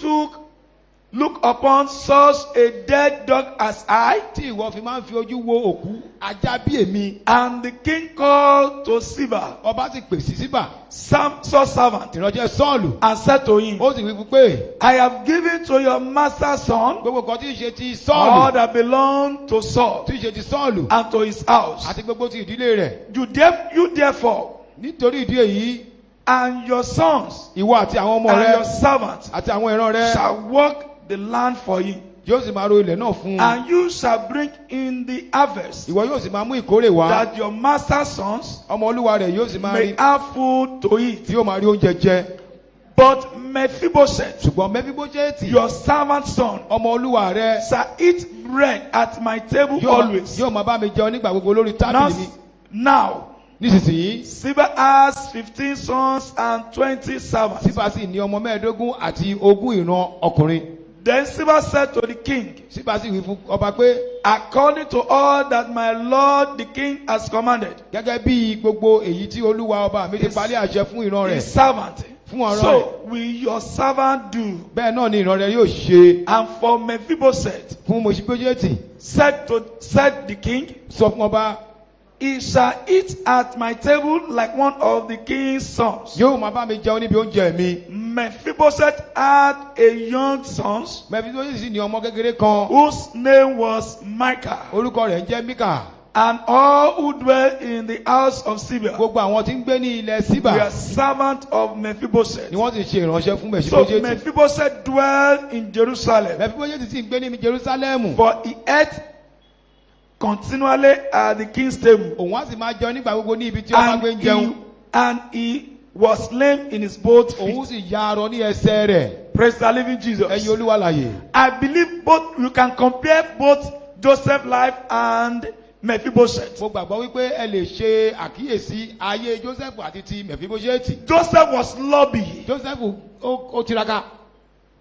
look upon such a dead dog as I? tí ìwọ fi máa ń fi ojú wo òkú ajá bí èmi. And the king called to Siba, Ọba sì pè sí Síbà Saul's servant, ìránṣẹ́ Sọ́ọ̀lù and said to him, ó sì wí fún pé I have given to your master's son gbogbo kan tí ń ṣe ti all Sọ́ọ̀lù that belong to Saul tí ń ṣe ti Sọ́ọ̀lù and to his house. àti gbogbo ti ìdílé rẹ̀. You therefore Nítorí ìdí èyí and your sons ìwọ àti àwọn ọmọ and rẹ your servants àti àwọn ìran rẹ shall work the land for him, yóò sì máa ro ilẹ̀ náà fún un. and you shall bring in the harvest, Ìwọ yóò sì máa mú ìkórè wá. that your master's sons Ọmọ olúwa rẹ̀ yóò sì máa may rí have food to eat. tí yóò máa rí oúnjẹ jẹ. But Mephibosheth, Ṣùgbọ́n Mẹfibóṣẹ́tì your servant's son, ọmọ olúwa rẹ̀ shall eat bread at my table always. yóò máa bá mi jẹun nígbà gbogbo lórí tábìlì mi. Now, Nísinsìnyí Siba has 15 sons and 20 servants. Síbà sì ní ọmọ 15 àti 20 ìran ọkùnrin. Then Siba said to the king, Síbà sì wí fún ọba pé according to all that my lord the king has commanded, gẹ́gẹ́ bí gbogbo èyí tí olúwa ọba mi ti parí àṣẹ fún ìran his rẹ̀ servant, fún ọ̀rọ̀ rẹ̀. so will your servant do. Bẹ́ẹ̀ náà ni ìran rẹ̀ yóò ṣe And for Mephibosheth, fún Mephibosheti. said the king, Sọ fún ọba he shall eat at my table like one of the king's sons. yóò máa bá mi jẹun níbi oúnjẹ mi. Mephibosheth had a young son Mẹfibóṣẹ́tì sì ní ọmọ kékeré kan whose name was Micah. orúkọ rẹ̀ ń jẹ́ Míkà. And all who dwell in the house of Ziba gbogbo àwọn tí ń gbé ní ilẹ̀ Síbà were servants of Mephibosheth. ni wọ́n sì ṣe ìránṣẹ́ fún So Mèfíbóṣẹ́tì. Mephibosheth dwelled in Jerusalem, Mèfíbóṣẹ́tì sì ń gbé ní Jerúsálẹ́mù. for he ate continually at the king's table. Òun á sì máa jẹun nígbà gbogbo ní ibi tí ọba gbé ń jẹun. And he was lame in his both Òun feet. sì ya arọ ní ẹsẹ̀ rẹ̀. Praise the living Jesus. Ẹ̀yin Olúwa láàyè. I believe both you can compare both Joseph's life and Mephibosheth. Mo gbàgbọ́ wípé ẹ lè ṣe àkíyèsí ayé Jósẹ́fù àti ti Mèfíbóṣẹ́tì. Joseph was lobby Jósẹ́fù ó tiraka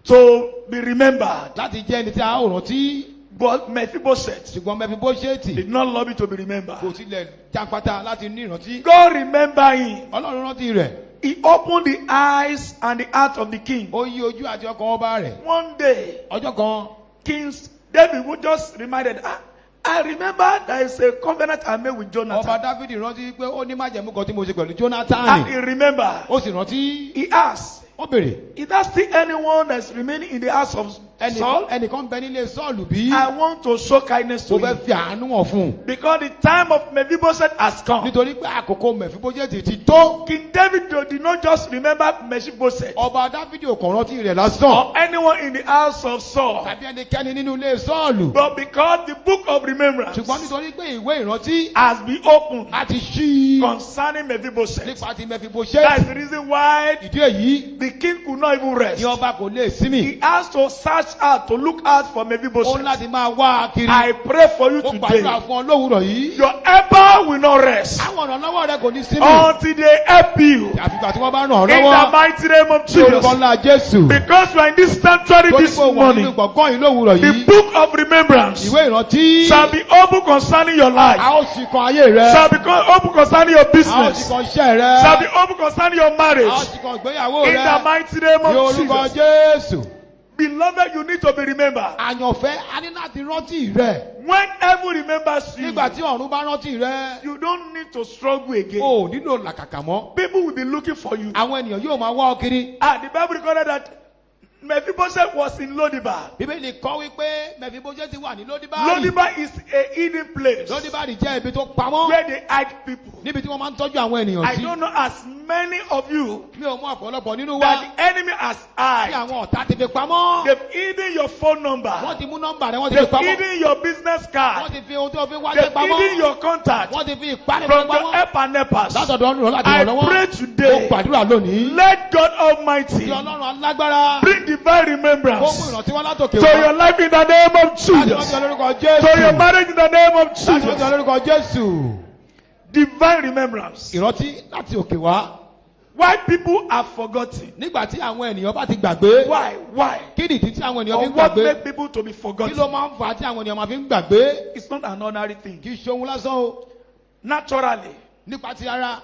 to be remembered, láti jẹ́ ẹni tí a ó rántí. but Mephibosheth Ṣùgbọ́n Mèfíbóṣẹ́tì did not lobby to be remembered. kò tilẹ̀ jápátá láti ní ìrántí. God remember him. Ọlọ́run rántí rẹ̀. He opened the eyes and the heart of the king. Ó yí ojú àti ọkàn ọba rẹ̀. One day, Ọjọ́ kan King David would just reminded, I remember there is a covenant I made with ọba Jonathan. Dáfídì rántí pé ó ní májẹ̀mú kan tí mo ṣe pẹ̀lú And Jónátánì. he remembered. Ó sì rántí. He asked, Ó béèrè. is there still anyone that's remaining in the house of Saul? Ẹnìkan bẹ nílé Sọ́ọ̀lù bí. I want to show kindness Mo to fẹ́ him. fi àánú hàn fún un. Because the time of Mephibosheth has come. Nítorí pé àkókò Mèfíbóṣẹ́tì ti tó. King David did not just remember Mephibosheth Ọba Dáfídì ò kàn rántí rẹ̀ lásán. or anyone in the house of Saul, Tàbí ẹnikẹ́ni nínú ilé Sọ́ọ̀lù. but because the book of remembrance Ṣùgbọ́n nítorí pé ìwé ìrántí has been opened a ti ṣí concerning Mephibosheth. nípa ti That's Mèfíbóṣẹ́tì. the reason why Ìdí èyí the king could not even rest. ni ọba kò lè sinmi. He has to search out, to look out for Ó Mephibosheth. láti máa wá kiri. I pray for you Ó gbàdúrà today. fún ọ lówùrọ̀ yìí. Your helper will not rest Àwọn ìrànlọ́wọ́ rẹ kò ní sinmi. until they help you. Àfìgbà tí wọ́n bá ràn ọ́ In the lọ́wọ́. mighty name of Ní orúkọ Jesus. ńlá Jésù. Because you are in this sanctuary Torí this pé wà nínú morning, gbọ̀ngàn yìí lówùrọ̀ the yìí. book of remembrance Ìwé ìrántí. shall be open concerning your A life, ó sì kan ayé rẹ. shall be open concerning your A ó sì business, kan iṣẹ́ rẹ. shall be open concerning your A ó marriage. sì kan ìgbéyàwó In the rẹ. mighty name Ní of orúkọ Jesus. Jésù. Beloved, you need to be remembered. Àyànfẹ́ a ní láti rántí rẹ. When heaven remembers you, Nígbà tí ọ̀run bá rántí rẹ. you don't need to struggle again. O ò nílò làkàkà mọ́. People will be looking for you. Àwọn ènìyàn yóò máa wá ọ kiri. The Bible recorded that Mephibosheth was in Lodibar. Bíbélì kọ́ wípé Mèfíbóṣẹ́tì wà ní Lódíbárì. Lodibar is a hidden place Lódíbárì jẹ́ ibi tó pamọ́. where they hide people. Níbi tí wọ́n máa ń tọ́jú àwọn ènìyàn I sí. don't know as many of you Mi ò mọ ọ̀pọ̀lọpọ̀ nínú wa. that the enemy has Tí eyed. àwọn ọ̀tá ti fi pamọ́. They've hidden your phone Wọ́n number. ti mú nọ́mbà rẹ̀ wọ́n ti They've fi pamọ́. hidden your business Wọ́n card. ti fi ohun tó fi wáṣẹ́ They've pamọ́. hidden your contact Wọ́n ti fi ìpánìyàn from the pamọ́. help and helpers. Látọ̀dọ̀ ọ̀run láti I ràn lọ́wọ́. pray Mo today, gbàdúrà lónìí. let God Almighty Tí Ọlọ́run alágbára. bring divine Ó mú remembrance ìrántí wá látòkè to wá. your life in the name of Láti wọ́n Jesus. ti lórúkọ To your Jésù. marriage in the name of Láti wọ́n ti Jesus. lórúkọ Jésù. Divine remembrance. Ìrántí láti òkè wá. Why people are forgotten? Nígbà tí àwọn ènìyàn bá ti gbàgbé. Why? Why? Kí nìdí tí àwọn ènìyàn fi Or ń what gbàgbé? make people to be Kí ló forgotten? máa ń fà á tí àwọn ènìyàn máa fi ń gbàgbé? It's not an ordinary thing. Kì í ṣe ohun lásán o. Naturally, Nípa ti ara,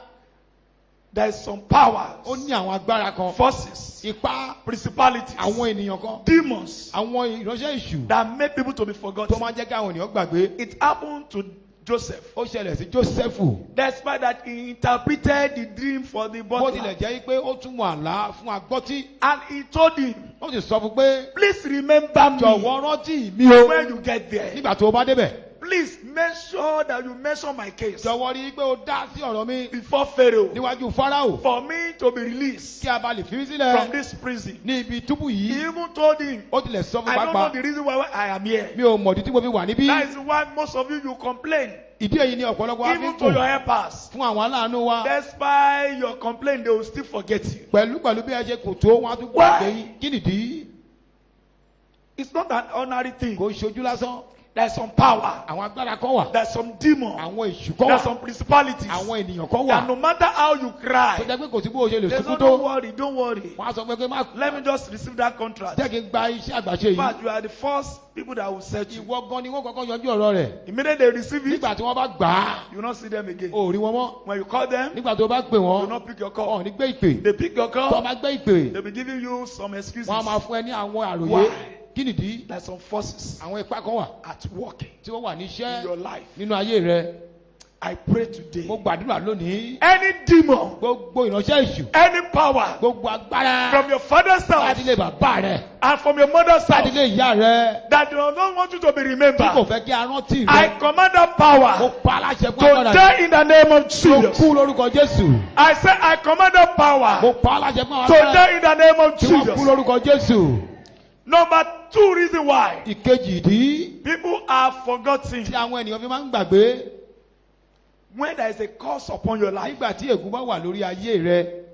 there is some powers, ó ní àwọn agbára kan. forces, Ipá principalities, àwọn ènìyàn kan. demons Àwọn ìránṣẹ́ èṣù that make people to be tó forgotten. máa ń jẹ́ kí àwọn ènìyàn gbàgbé. It happened to Joseph. Ó ṣẹlẹ̀ sí Jósẹ́fù. Despite that he interpreted the dream for the Bó tilẹ̀ butler. jẹ́ pé ó túmọ̀ àlá fún agbọ́tí. And he told him, Ó sì sọ fún pé please remember me jọ̀wọ́ rántí mi o. when you get there. Nígbà tó o bá débẹ̀. Please make sure that you mention my case Jọ̀wọ́ rí i pé o dá sí ọ̀rọ̀ mi before Pharaoh níwájú Fáráò. for me to be released Kí a bá lè fi mí from sílẹ̀ this prison. ní ibi túbú He yìí. even told him, Ó tilẹ̀ sọ fún I don't know pápá. the reason why I am here. Mi ò mọ̀dí tí mo fi wà níbí. That is why most of you complain, Ìdí èyí ni ọ̀pọ̀lọpọ̀ wa fi even ń to your kùn helpers. fún àwọn aláàánú wa. Despite your complaint, they will still forget you. Pẹ̀lú bí ẹ ṣe kò tó wọn á tún gbàgbé yín. Kí nìdí? It's not an ordinary thing. Kò ń ṣojú lásán. There's some power. Àwọn agbára kan wà. There's some demon. Àwọn èṣù kan There's wà. some principalities. Àwọn ènìyàn kan That wà. no matter how you Tó cry, jẹ́ pé kò sí bó o ṣe lè they sunkún say, don't tó. worry, don't worry. Wọ́n á sọ pé má Let me just receive that contract. jẹ́ kí n gba iṣẹ́ àgbàṣe In yìí. fact, you are the first people that will set you. Ìwọ gan ni wọ́n kọ́kọ́ yanjú ọ̀rọ̀ rẹ̀. Immediately they receive it, Nígbà tí wọ́n bá gbà á, you will not see them again. o ò rí wọn mọ́. When you call them, Nígbà tó bá pè they will wọ́n, not pick your wọn call. ò ní gbé ìpè. They pick your Tó call, bá gbé ìpè, they'll be giving you some excuses. wọ́n á máa fún ẹ ní àwọn àròyé. Why? Kí nìdí? There's some forces Àwọn ipá kan wà at work tí wọ́n wà ní in iṣẹ́ your life. nínú ayé rẹ. I pray today. mo gbàdúrà lónìí. Any demon, gbogbo ìránṣẹ́ èṣù. any power gbogbo agbára. from your father's láti house ilé bàbá rẹ̀. and from your mother's láti house ilé ìyá rẹ̀. that does not want you to be tí kò remembered, fẹ́ kí a rántí I rẹ̀. command that mo power pa aláṣẹ fún to agbára rẹ̀. die in the name of tó Jesus. kú lórúkọ Jésù. I say I command that power mo pa aláṣẹ fún to agbára rẹ̀. die in the name of tí wọ́n kú Jesus. lórúkọ Jésù. Number 2 reason why ìkejì ìdí people are forgotten tí àwọn ènìyàn fi máa ń gbàgbé. when there is a curse upon your life. nígbà tí ègún bá wà lórí ayé rẹ.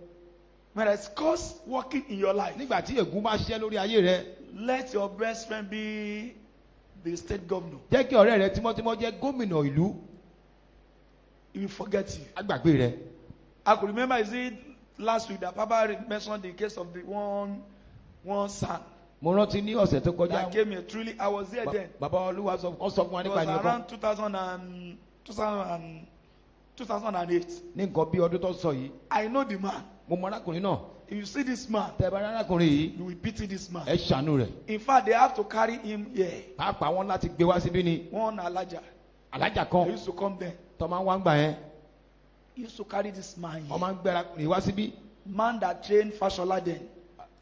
When there is curse working in your life, nígbà tí ègún bá ṣẹ́ lórí ayé rẹ. let your best friend be the state governor. jẹ́ kí ọ̀rẹ́ rẹ tímọ́tímọ́ jẹ́ gómìnà ìlú. He will forget you. agbàgbé rẹ. I could remember, is it last week that Papa mentioned the case of the one son mo rántí ní ọ̀sẹ̀ tó kọjá. that came here. Truly, I was there then. bàbá olúwa sọ fún wa It nípa was ìyẹn kan. around 2008. ní nǹkan bí ọdún tó sọ yìí. I know the man. mo mọ arákùnrin náà. If you see this man, tẹ́ bá rí arákùnrin yìí. you will pity this man. ẹ ṣàánú rẹ̀. In fact, they have to carry him here. pàápàá wọn láti gbé wá síbí ni. One Alaja. alájà They kan used to come there. tó máa ń wá ń gbà yẹn. He used to carry this man wọ́n here. máa ń gbé arákùnrin wá síbí. Man that trained Fashola then.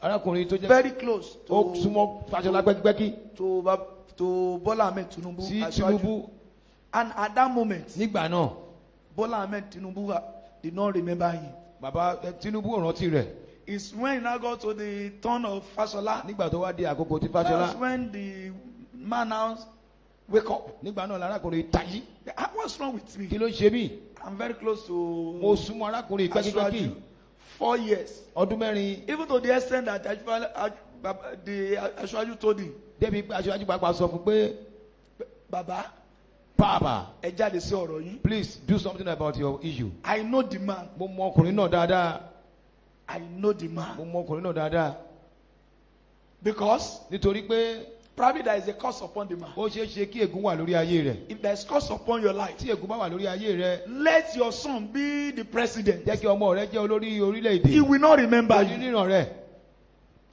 arákùnrin tó jẹ́ Very close ó to súnmọ́ Fáṣọlá pẹ́kípẹ́kí. to Bola Ahmed Tinubu. sí Asiwaju. Tinubu. And at that moment, nígbà náà Bola Ahmed Tinubu did not remember him. bàbá Tinubu ò rántí rẹ̀. It's when he now got to the turn of Fashola. nígbà tó wá di àkókò tí That's Fáṣọlá. when the man now wake up. nígbà náà lárákùnrin tají. What's wrong with me? kí ló ń ṣe mí. I'm very close mo to súnmọ́ arákùnrin pẹ́kípẹ́kí. Asiwaju. 4 years. ọdún mẹ́rin. Even to the extent that the Asiwaju told him, débi pé aṣáájú pàápàá sọ fún pé Baba, bàbá ẹ jáde sí ọ̀rọ̀ yín. please do something about your issue. I know the man. mo mọ ọkùnrin náà dáadáa. I know the mo man. mọ ọkùnrin náà dáadáa. Because nítorí pé probably there is a curse upon the man. ó ṣeé ṣe kí ègún wà lórí ayé rẹ̀. If there is curse upon your life, tí ègún bá wà lórí ayé rẹ̀. let your son be the president. jẹ́ kí ọmọ rẹ jẹ́ olórí orílẹ̀-èdè. He will not remember kò ní you. ríran rẹ̀.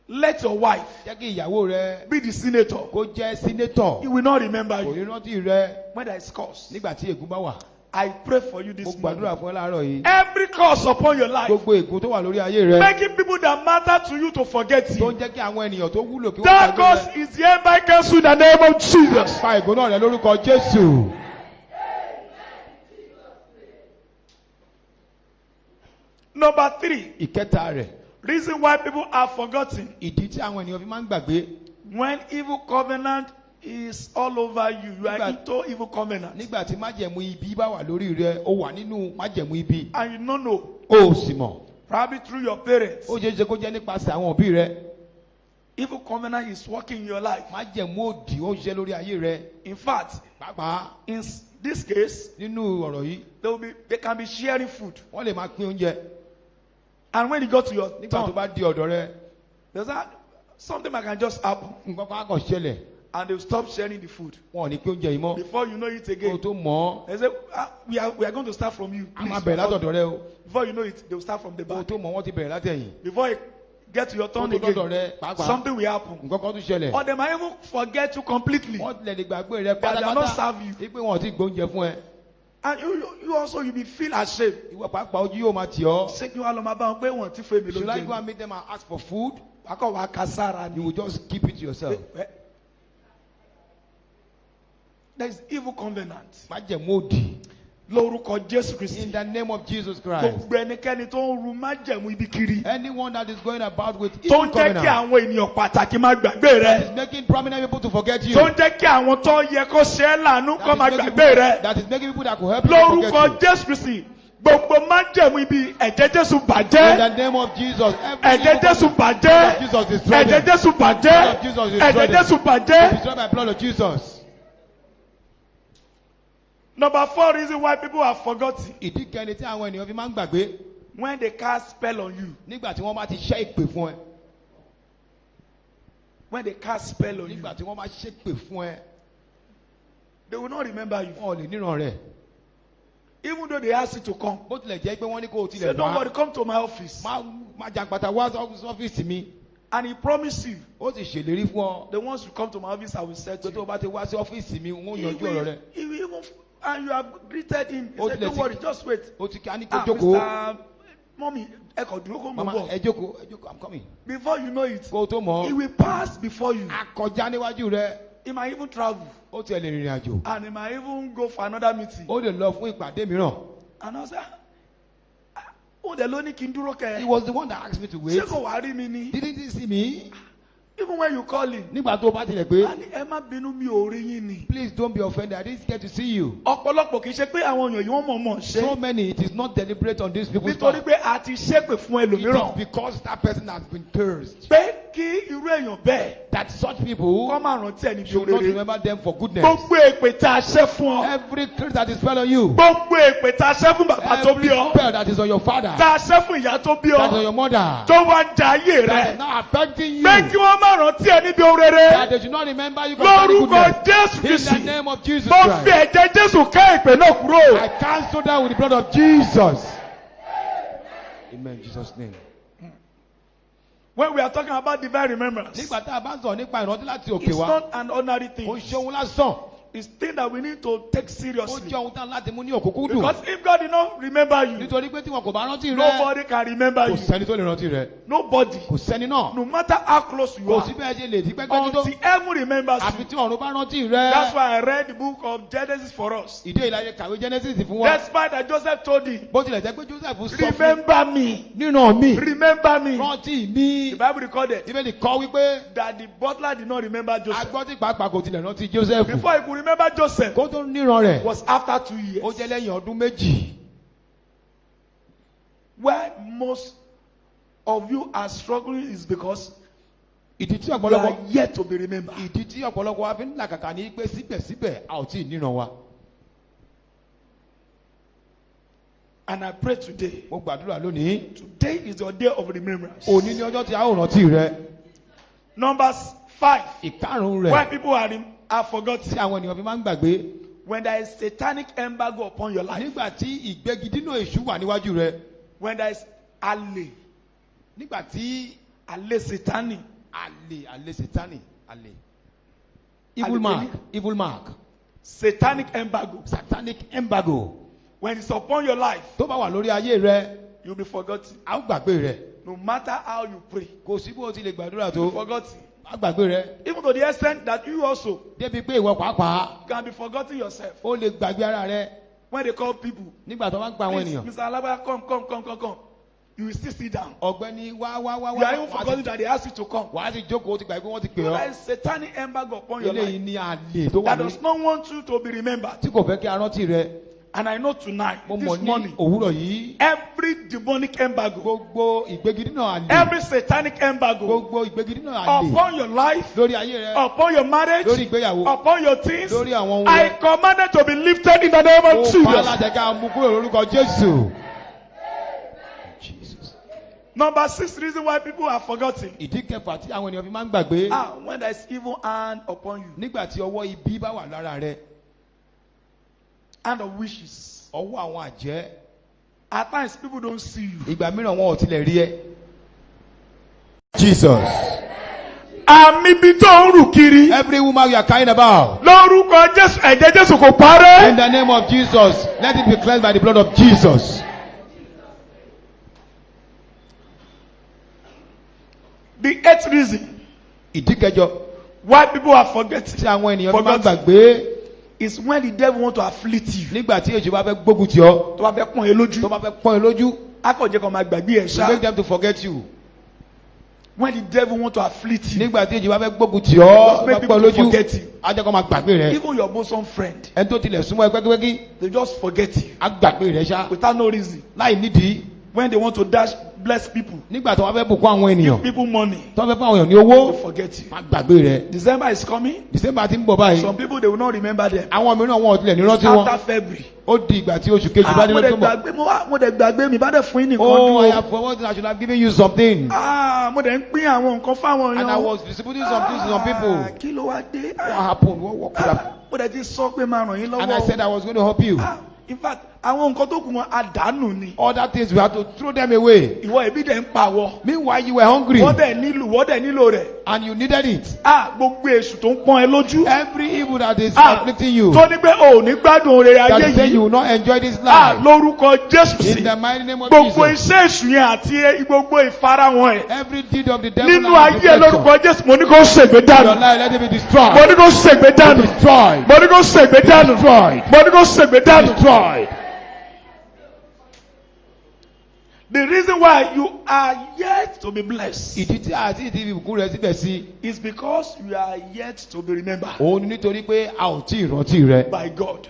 Let your wife jẹ́ kí ìyàwó rẹ be the senator. kó jẹ́ sínétọ̀. He will not remember kò you. ní rántí rẹ When there is curse, nígbà tí ègún bá wà. I pray for you mo this gbàdúrà morning. fún ẹ láàárọ̀ yìí. Every curse upon your life, gbogbo ègún tó wà lórí ayé rẹ. making people that matter to you to forget tó you. ń jẹ́ kí àwọn ènìyàn tó wúlò kí wọ́n That gbàgbé curse rẹ. is hereby cancelled in the name of Jesus. pa ègún náà rẹ lórúkọ Jésù. Number 3, ìkẹta rẹ̀. reason why people are forgotten. ìdí tí àwọn ènìyàn fi máa ń gbàgbé. When evil covenant is all over you, you are Nígbà- into evil covenant. nígbà tí májẹ̀mú ibi bá wà lórí rẹ ó wà nínú májẹ̀mú ibi. And you don't know. ó ò sì mọ̀. Probably through your parents. ó ṣeé ṣe kó jẹ́ nípasẹ̀ àwọn òbí rẹ. Evil covenant is working in your life. májẹ̀mú òdì ó ń ṣe lórí ayé rẹ. In fact, pàápàá in this case, nínú ọ̀rọ̀ yìí they can be sharing food. wọ́n lè máa pín oúnjẹ. And when you go to your nígbà tó turn, bá di ọ̀dọ̀ rẹ there's something that can just happen. nǹkan kan á kàn ṣẹlẹ̀. And they'll stop sharing the food. wọn ò ní pín oúnjẹ yìí mọ́. Before you know it kó o again, tó mọ̀ ọ́ they say, we are going to start from you. a máa Please, bẹ̀rẹ̀ látọ̀dọ̀ rẹ o. Before you know it, they'll start from the kó o back. tó mọ̀ wọ́n ti bẹ̀rẹ̀ látẹ̀yìn. Before you get to your kó turn o tó dọ̀dọ̀ again, rẹ pàápàá something will happen. nǹkan kan tún ṣẹlẹ̀. Or they might even forget you completely. wọ́n lè lè gbàgbé rẹ They are not pátápátá. serve you. wípé wọn ò tí ì gbóúnjẹ fún ẹ. And you also, you be feel ashamed. ìwọ pàápàá ojú yóò máa tì ọ́. Ṣé kí wọ́n lọ máa bá wọn pé wọ́n ti fẹ́ mi should I go lóúnjẹ? and meet them and ask for food? Akọ̀ wa kasara you ni. will just keep it to yourself. There is evil covenant. májẹ̀mú òdì. Lórúkọ Jésù Kristi. in the name of Jesus Christ. Gbogbo ẹnikẹ́ni tó ń ru májẹ̀mú ibi kiri. anyone that is going about with Tó evil ń jẹ́ kí covenant àwọn ènìyàn pàtàkì máa gbàgbé that rẹ. is making prominent people to forget you. Tó ń jẹ́ kí àwọn tó yẹ kó ṣe é lànà kó máa that is making gbàgbé people- rẹ. that is making people that could help you to forget Lórúkọ you. Jésù Kristi. Gbogbo májẹ̀mú ibi ẹ̀jẹ̀ Jésù in bàjẹ́. the name of Jesus. Ẹ̀jẹ̀ Jésù bàjẹ́. Jesus is destroyed. Ẹ̀jẹ̀ Jésù bàjẹ́. Jesus is Ẹ̀jẹ̀ destroyed. Jésù bàjẹ́. Destroyed by the blood of Jesus. Number 4 reason why people are forgotten. ìdí kẹni tí àwọn ènìyàn fi máa ń gbàgbé When they cast spell on you. nígbà tí wọ́n bá ti ṣẹ́ ìpè fún ẹ. When they cast spell on you. nígbà tí wọ́n bá ṣẹ́ ìpè fún ẹ. They will not remember you. wọn ò lè níran rẹ̀. Even though they ask you to come. bó tilẹ̀ jẹ́ pé wọ́n ní kó o Say, tilẹ̀ don't worry, wá. come to my office. má jàǹpàtà wá ọ́fíìsì mi. And he promised you, ó sì ṣèlérí fún ọ. the ones who come to my office, I will set pé tó o you. bá ti wá sí ọ́fíìsì mi wọ́n He yanjú ọ̀rọ̀ rẹ. will even And you have greeted him. He Ó said, tilẹ̀ don't ti- worry, just wait. ó ti kí á ní kó jókòó. Mr. Mommy, ẹ kò dúró kó mọ̀ Mama bọ̀. ẹ jókòó I'm coming. Before you know it, Kó o tó mọ̀ he will pass before you. a kọjá níwájú rẹ. He might even travel. Ó tiẹ̀ lè rìnrìn àjò. And he might even go for another meeting. Ó lè lọ fún ìpàdé mìíràn. And I was like, ó dẹ̀ ló ní kí n dúró He kẹ́. was the one that asked me to wait. Ṣé kò wá rí mi ni? Didn't he see me? Even when you call him. Nígbà tó o bá tilẹ̀ pé. A ní ẹ má bínú mi ò rí yín ni. Please don't be offended. I didn't get to see you. Ọ̀pọ̀lọpọ̀ kì í ṣe pé àwọn èèyàn yìí wọ́n mọ̀ So ṣe. many, it is not deliberate on these people's Nítorí part. pé a ti ṣépè fún It ẹlòmíràn. is because that person has been cursed. Pé kí irú èèyàn bẹ́ẹ̀ That such people kọ́ máa rántí ẹni bí should not orere. remember them for goodness. Gbogbo èpè tá a ṣẹ́ fún ọ. Every curse that is fell on you. Gbogbo èpè tá a ṣẹ́ fún bàbá tó Every bí ọ. spell that is on your father. Tá a ṣẹ́ fún ìyá tó bí That is on ọ. your mother. Tó wá ń ja ayé That is rẹ. now affecting you. Pé kí wọ́n máa rántí ẹni bí orere. That they should not remember you for any Lórúkọ goodness. Jésù In the Kristi. name of Jesus Mo fi Christ. ẹ̀jẹ̀ Jésù ká ìpè náà kúrò. I cancel that with the blood of Jesus. Amen. In Jesus' name. When we are talking about divine remembrance, Nígbà tá a bá ń sọ̀rọ̀ nípa ìrántí láti òkè it's wá, not an ordinary ó thing. ṣe ohun lásán. It's thing that we need to take Ó seriously. jẹ́ ohun tá láti mú ní òkúkú dùn. Because if God did not remember you, Nítorí pé tí wọn kò bá rántí rẹ, nobody can remember kò you. sẹ́ni tó lè rántí rẹ. Nobody. Kò sẹ́ni náà. No matter how close you Kò are, sí bẹ́ẹ̀ ṣe lè di pẹ́pẹ́ tó. until heaven remembers Àfi you. tí ọ̀run bá rántí rẹ. That's why I read the book of Genesis for us. Ìdí ìlàyé kàwé Genesis fún wa. Despite that Joseph told him, Bó tilẹ̀ jẹ́ pé Joseph sọ fún remember me, nínú mi. remember me. Rántí mi. The Bible recorded Bíbélì kọ́ wípé that the butler did not remember Joseph. agbọ́tí pàápàá kò tilẹ̀ rántí Joseph. Before he could remember Joseph, Kó tó níran rẹ̀. was after 2 Ó years. jẹ́ lẹ́yìn ọdún méjì. Where most of you are struggling is because Ìdí tí you ọ̀pọ̀lọpọ̀ are yet to be remembered. ìdí tí ọ̀pọ̀lọpọ̀ wa fi ń làkàkà ní pé síbẹ̀síbẹ̀ a ò tí ì níran wa. And I pray today. Mo gbàdúrà lónìí. Today is your day of remembrance. Òní ni ọjọ́ tí a ó rántí rẹ. Numbers 5. Ìkarùn-ún Where rẹ̀ people are tí forgotten. àwọn ènìyàn fi máa ń gbàgbé. When there is satanic embargo upon your life. Nígbà tí ìgbégidínà èṣù wà níwájú rẹ. When there is ale. Nígbà tí Ale satanic. àlè sátánì àlè. Àlè Evil mark. Satanic embargo. Satanic embargo. When it's upon your life, Tó bá wà lórí ayé rẹ, you'll be forgotten. a ó gbàgbé rẹ. No matter how you pray, Kò sí bó o ti lè gbàdúrà you'll tó. be forgotten. A gbàgbé rẹ. Even to the extent that you also Débi pé ìwọ pàápàá, can be forgotten yourself. ó lè gbàgbé ara rẹ. When they call people, Nígbà tó bá ń pa àwọn please, ènìyàn. Mr. Alaba, come. You will still sit down. Ọ̀gbẹ́ni wá. You are even forgotten that they asked you to come. Wàá ti jókòó, ó ti gbàgbé wọ́n ti pè There ọ́. is satanic embargo upon your Eléyìí life ni àlè tó wà that lórí. does not want you to be remembered. Tí kò fẹ́ kí a rántí rẹ. And I know tonight, Mo this mọ̀ ní morning, òwúrọ̀ yìí. every demonic embargo, Gbogbo ìgbégidínà àlè. every satanic embargo Gbogbo ìgbégidínà àlè. upon your life, Lórí ayé rẹ. upon your marriage, Lórí ìgbéyàwó. upon your things, Lórí àwọn ohun I rẹ. command it to be lifted in the name Ó of pa Jesus. aláṣẹ ká mú kúrò lórúkọ Jésù. Jesus. Number 6 reason why people are forgotten. Ìdí kẹfà tí àwọn ènìyàn fi máa ń gbàgbé. When there is evil hand upon you, Nígbà tí ọwọ́ ibi bá wà lára rẹ. hand of wishes. Ọwọ́ àwọn àjẹ́. At times people don't see you. Ìgbà mìíràn wọn ò tilẹ̀ rí ẹ. Jesus. Àmì bí tó ń rù kiri. Every woman you are carrying about. Lórúkọ Jésù, ẹ̀jẹ̀ Jésù kò parẹ́. In the name of Jesus, let it be cleansed by the blood of Jesus. The 8th reason Ìdí kẹjọ why people are forgetting tí àwọn ènìyàn fi máa ń gbàgbé. is when the devil want to afflict you. Nígbà tí èṣù bá fẹ́ gbógun tì ọ́. Tó bá fẹ́ pọ́n ẹ lójú. Tó bá fẹ́ pọ́n ẹ lójú. Akọ̀jẹ́ kan máa gbàgbé ẹ̀ To ṣá. make them to forget you. When the devil want to afflict you. Nígbà tí èṣù bá fẹ́ gbógun tì ọ́. Just make Bá people pọ́n to lójú. forget you. Á jẹ́ kó máa gbàgbé rẹ. Even your bosom friend, Ẹni tó tilẹ̀ súnmọ́ ẹ pẹ́kípẹ́kí. they just forget you Á gbàgbé rẹ ṣá. without no reason. Láì nídìí. When they want to bless people, Nígbà tó wá fẹ́ bùkún àwọn ènìyàn. give people money, Tó fẹ́ fún àwọn èèyàn ní they owó. forget you. Má gbàgbé rẹ. December is coming. December ti ń bọ̀ báyìí. Some people they will not remember them. Àwọn mìíràn wọn ò tilẹ̀ ní rántí wọn. After February. Ó di ìgbà tí oṣù kejì bá dé Mo lọ́tún bọ̀. dẹ̀ gbàgbé mi bá dẹ̀ fún yín nìkan Oh, I dúró. have forgotten. I should have given you something. Mo dẹ̀ ń pín àwọn nǹkan fáwọn And I èèyàn. was distributing some things to some people. Kí ló wá dé? What happened? What could happen? Mo dẹ̀ ti sọ pé máa ràn yín lọ́wọ́. And I said I was going to help you. In fact, àwọn nǹkan tó kù wọn àdánù ni. Other things we have to throw them away. ìwọ ebi dẹ̀ ń pa wọ. Meanwhile, you were hungry wọ́n dẹ̀ nílò rẹ̀. and you needed it. gbogbo èṣù tó ń pọ́n ẹ lójú. Every evil that is afflicting you, tó ní pé o ò ní gbádùn rere that ayé is saying you yìí. will not enjoy this life. lórúkọ Jésù In sí. the mighty name of gbogbo Jesus. iṣẹ́ èṣù yẹn àti gbogbo ìfarahàn ẹ̀. Every deed of the devil nínú and ayé his protection, lórúkọ Jésù mo ní kó ṣègbè your dànù. life, let it be mo destroyed. ní kó ṣègbè dànù. Destroyed. mo ní kó ṣègbè dànù. Destroyed. mo ní kó ṣègbè dànù. Destroyed. The reason why you are yet to be blessed Ìdí tí àti ìdí ìbùkún rẹ síbẹ̀ sí, is because you are yet to be remembered òun ni nítorí pé a ò tí ì rántí rẹ by God.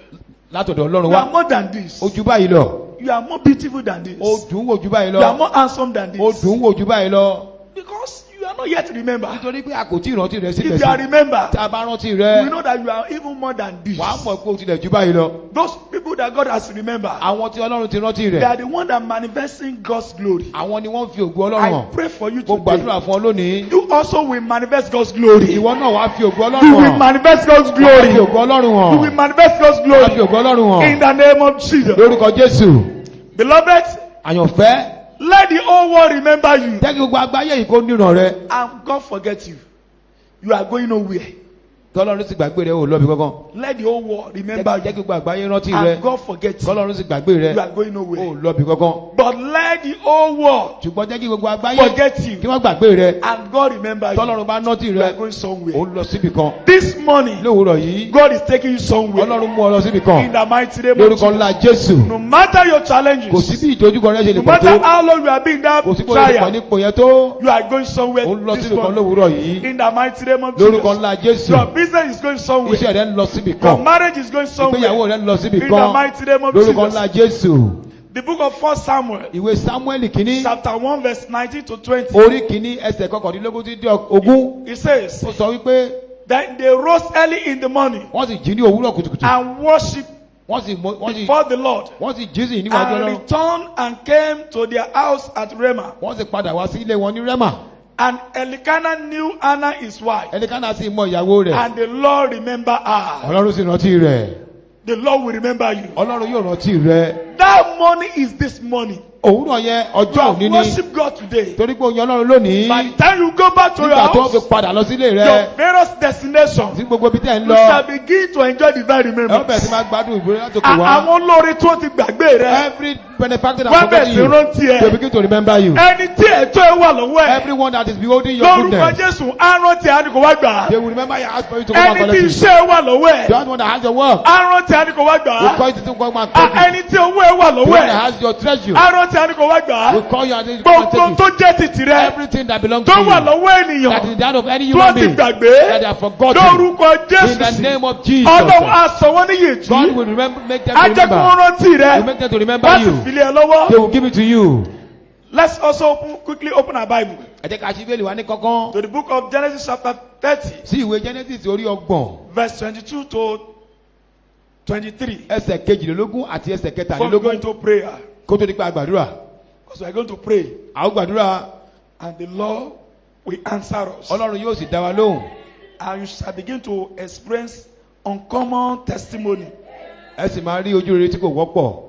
látọ̀dọ̀ Ọlọ́run You are wá. more than this. Ó jù báyìí lọ. You are more beautiful than this. Ó dùn wò jù báyìí You are lọ. more handsome than Ó this. dùn wò jù báyìí lọ. Because you are not yet remembered. Nítorí pé a kò tí ì rántí rẹ síbẹ̀ If you are sí. remembered, Tá a bá rántí you rẹ, know that you are even more than this. wàá mọ̀ pé o tilẹ̀ jù báyìí lọ. Those people that God has remembered, Àwọn tí Ọlọ́run ti rántí they rẹ̀, are the one that manifesting God's glory. àwọn ni wọ́n fi ògo Ọlọ́run I hàn. pray for you Mo today. gbàdúrà fún ọ lónìí. You also will manifest God's glory. Ìwọ náà wàá fi ògo You Ọlọ́run will hàn. manifest God's Wàá glory. fi ògo Ọlọ́run You will hàn. manifest God's Wàá fi glory. ògo Ọlọ́run In hàn. the name of Jesus. Lórúkọ Jésù. Beloved, Àyànfẹ́, let the whole world remember you. jẹ́ kí gbogbo àgbáyé yìí kó níran rẹ. And God forget you. You are going nowhere. Tọ́lọ́run sì gbàgbé rẹ ò lọ́bi kankan. Let the whole world remember Jẹ́ you. kí gbogbo àgbáyé rántí rẹ. And God forget you. Tọ́lọ́run sì gbàgbé rẹ You are going ò nowhere. lọ́bi kankan. But let the whole world Ṣùgbọ́n jẹ́ kí gbogbo àgbáyé forget kí you. wọ́n gbàgbé rẹ. And God remember you. Tọ́lọ́run bá rántí You are rẹ, going ò somewhere. ń lọ síbi kan. This morning, Lówùúrọ̀ yìí, God is taking you somewhere. Ọlọ́run mú ọ lọ síbi In kan. the mighty name of Lórúkọ Jesus. ńlá Jésù. No matter your Kò sí challenges, bí ìdojúkọ rẹ ṣe lè no pọ̀ matter tó. how long you have been in that Kò sí bó ṣe lè pọ̀ trial, nípò yẹn tó. you are going somewhere Ò ń lọ this síbi kan morning. lówùúrọ̀ yìí. In the mighty name of Lórúkọ Jesus. ńlá Jésù. Your business is going somewhere. Iṣẹ́ rẹ ń lọ síbi Your kan. marriage is going Ìgbéyàwó somewhere. rẹ ń lọ síbi In the kan. mighty name of Lórúkọ ńlá Jesus. Jésù. The book of 1 Samuel, Ìwé Sámúẹ́lì kìíní, chapter 1, verse 19 to 20. orí kìíní ẹsẹ̀ kọkàndínlógún tí dé ogún. It says, Ó sọ wípé Then they rose early in the morning wọ́n sì jí ní òwúrọ̀ kùtùkùtù. and worshipped before the Lord, wọ́n sì jí sí níwájú and Ọlọ́run. returned and came to their house at Ramah. Wọ́n sì padà wá sí ilé wọn ní Rẹ́mà. And Elkanah knew Anna his wife, Ẹnikánná sì mọ ìyàwó rẹ̀. and the Lord remember her. Ọlọ́run sì rántí rẹ̀. The Lord will remember you. Ọlọ́run yóò rántí rẹ̀. That morning is this morning. Òwúrọ̀ yẹn You ọjọ́ have òní ni. worshiped God today. Torí pé o yan Ọlọ́run lónìí. By the time you go back to your Nígbà tó fi house, padà lọ sílé your rẹ̀. various destinations, Sí gbogbo ibi tẹ́ ń you shall lọ. begin to enjoy divine Ẹ ó bẹ̀rẹ̀ sí remembrance. máa gbádùn ìbúrẹ́ láti òkè wá. Àwọn olóore tó ti gbàgbé rẹ, Every benefactor wọ́n that bẹ̀rẹ̀ forget sí you, rántí they ẹ. begin to remember you. Ẹni tí ẹ̀tọ́ ẹ wà lọ́wọ́ ẹ̀, Everyone that is beholding your lórúkọ goodness, Jésù, á rántí ẹ, á ní kó wá gbà they á. will remember you ask for you to come and Ẹni tí collect it. iṣẹ́ ẹ wà lọ́wọ́ The ẹ̀, one that has your work, á rántí ẹ, á ní kó wá gbà will á. call you to come and take it. Ẹni tí owó ẹ wà The lọ́wọ́ one that ẹ̀, has your treasure, á rántí ẹ, á ní kó wá gbà á. will call you and say, come and Gbogbo take tó it. jẹ́ títì rẹ, Everything that belongs to tó you, wà lọ́wọ́ that is ènìyàn, in the hand of any tó human ti being, that gbàgbé, they have forgotten. lórúkọ In the Jésù, name of Jesus, Ọlọ́run á sọ wọ́n ní God yètí, will remember, make them á to jẹ́ kí wọ́n remember. rántí rẹ, Will make them to remember wọ́n sì you. fi lé ẹ lọ́wọ́. They will give it to you. Let's also quickly open our Bible Ẹ jẹ́ ká ṣí Bíbélì wa ní kankan. to the book of Genesis chapter 30, Sí ìwé Genesis orí ọgbọ̀n, verse 22 to 23. ẹsẹ̀ kejìlélógún àti ẹsẹ̀ Before we go kẹtàlélógún. into prayer, Kó tó di pé a gbàdúrà. because we are going to pray, A ó gbàdúrà. and the Lord will answer us. Ọlọ́run yóò sì dá wa lóhùn. And you shall begin to experience uncommon testimony. Ẹ sì máa rí ojú rere tí kò wọ́pọ̀.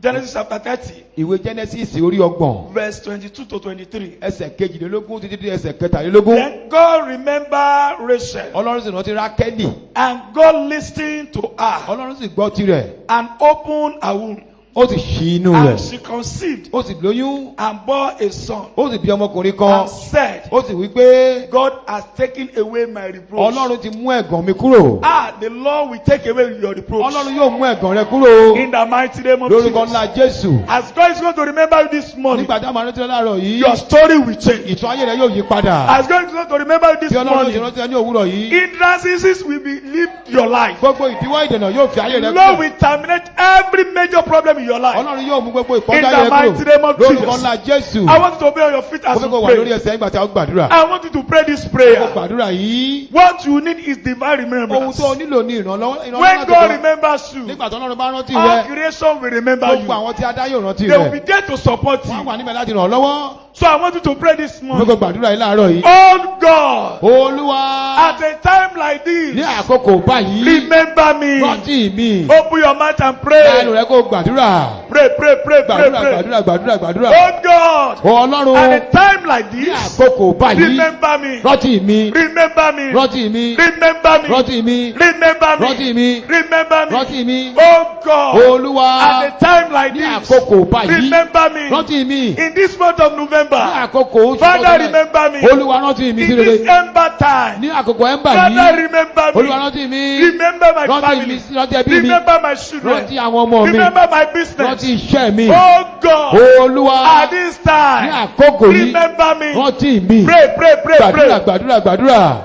Genesis chapter 30, Ìwé Genesis orí ọgbọ̀n, verse 22 to 23. ẹsẹ̀ kejìlélógún títí dé ẹsẹ̀ kẹtàlélógún. Then God remembered Rachel, Ọlọ́run sì rántí Rákẹ́lì. and God listened to her Ọlọ́run sì gbọ́ tirẹ̀. and opened her womb, Ó sì ṣí inú and rẹ̀. she conceived Ó sì lóyún. and bore a son, Ó sì bí ọmọkùnrin kan. and said, Ó sì wí pé God has taken away my reproach. Ọlọ́run ti mú ẹ̀gàn mi kúrò. The Lord will take away your reproach. Ọlọ́run yóò mú ẹ̀gàn rẹ kúrò. In the mighty name of Lórúkọ Jesus. ńlá Jésù. As God is going to remember you this morning, Nígbà tí a máa rántí láàárọ̀ yìí, your story will change. ìtàn ayé rẹ yóò yí padà. As God is going to remember you this Bí Ọlọ́run ti morning, rántí ẹ ní òwúrọ̀ yìí, hindrances will be leave your life. gbogbo ìdíwọ́ ìdènà yóò fi ayé rẹ Lord kúrò. will terminate every major problem in your life. Ọlọ́run yóò mú gbogbo In ìpọ́njú the ayé rẹ mighty name of kúrò. Lórúkọ Jesus. ńlá Jésù. I want you to be on your feet Mo as fẹ́ you kó wà lórí pray. ẹsẹ̀ nígbà tí a ó gbàdúrà. I want you to pray this Mo prayer. gbàdúrà yìí. What you need is divine Ohun remembrance. tó o nílò ní ìrànlọ́wọ́ When láti God gbọ́. remembers you, Nígbà tó Ọlọ́run bá rántí all rẹ, creation will remember gbogbo you. àwọn tí a dá yóò rántí They will be rẹ. there to support Wọ́n you. wà níbẹ̀ láti ràn ọ́ lọ́wọ́. So I want you to pray this Mo fẹ́ morning. kó gbàdúrà yìí láàárọ̀ yìí. Oh God, Olúwa. at a time like Ní this, àkókò báyìí. remember me. Rántí mi. Open your mouth and Lẹ́nu pray. rẹ̀ kó gbàdúrà. Pray, pray, pray, pray, Gbàdúrà pray. gbàdúrà gbàdúrà gbàdúrà. Oh God, Ọlọ́run. at a time like Ní this, àkókò báyìí. remember me. Rántí mi. Remember me. Rántí mi. Remember me. Rántí mi. Remember me. Rántí mi. Remember me. Rántí mi. Oh God, Olúwa. at a time like Ní this, àkókò báyìí. remember me. Rántí mi. In this month of Ní November, àkókò oṣù Father, kọkànlá. remember me. Olúwa rántí mi sí In rere. this ember time, Ní àkókò ẹ̀mbà Father, yìí. remember Olúwa me. rántí mi. Remember my Rántí mi family. sí rántí ẹbí mi. Remember my children. Rántí àwọn ọmọ mi. Remember my business. Rántí iṣẹ́ mi. Oh God, Olúwa. at this Ní time, àkókò yìí. remember me. Rántí mi. Pray, pray, pray, Gbàdúrà pray. gbàdúrà gbàdúrà.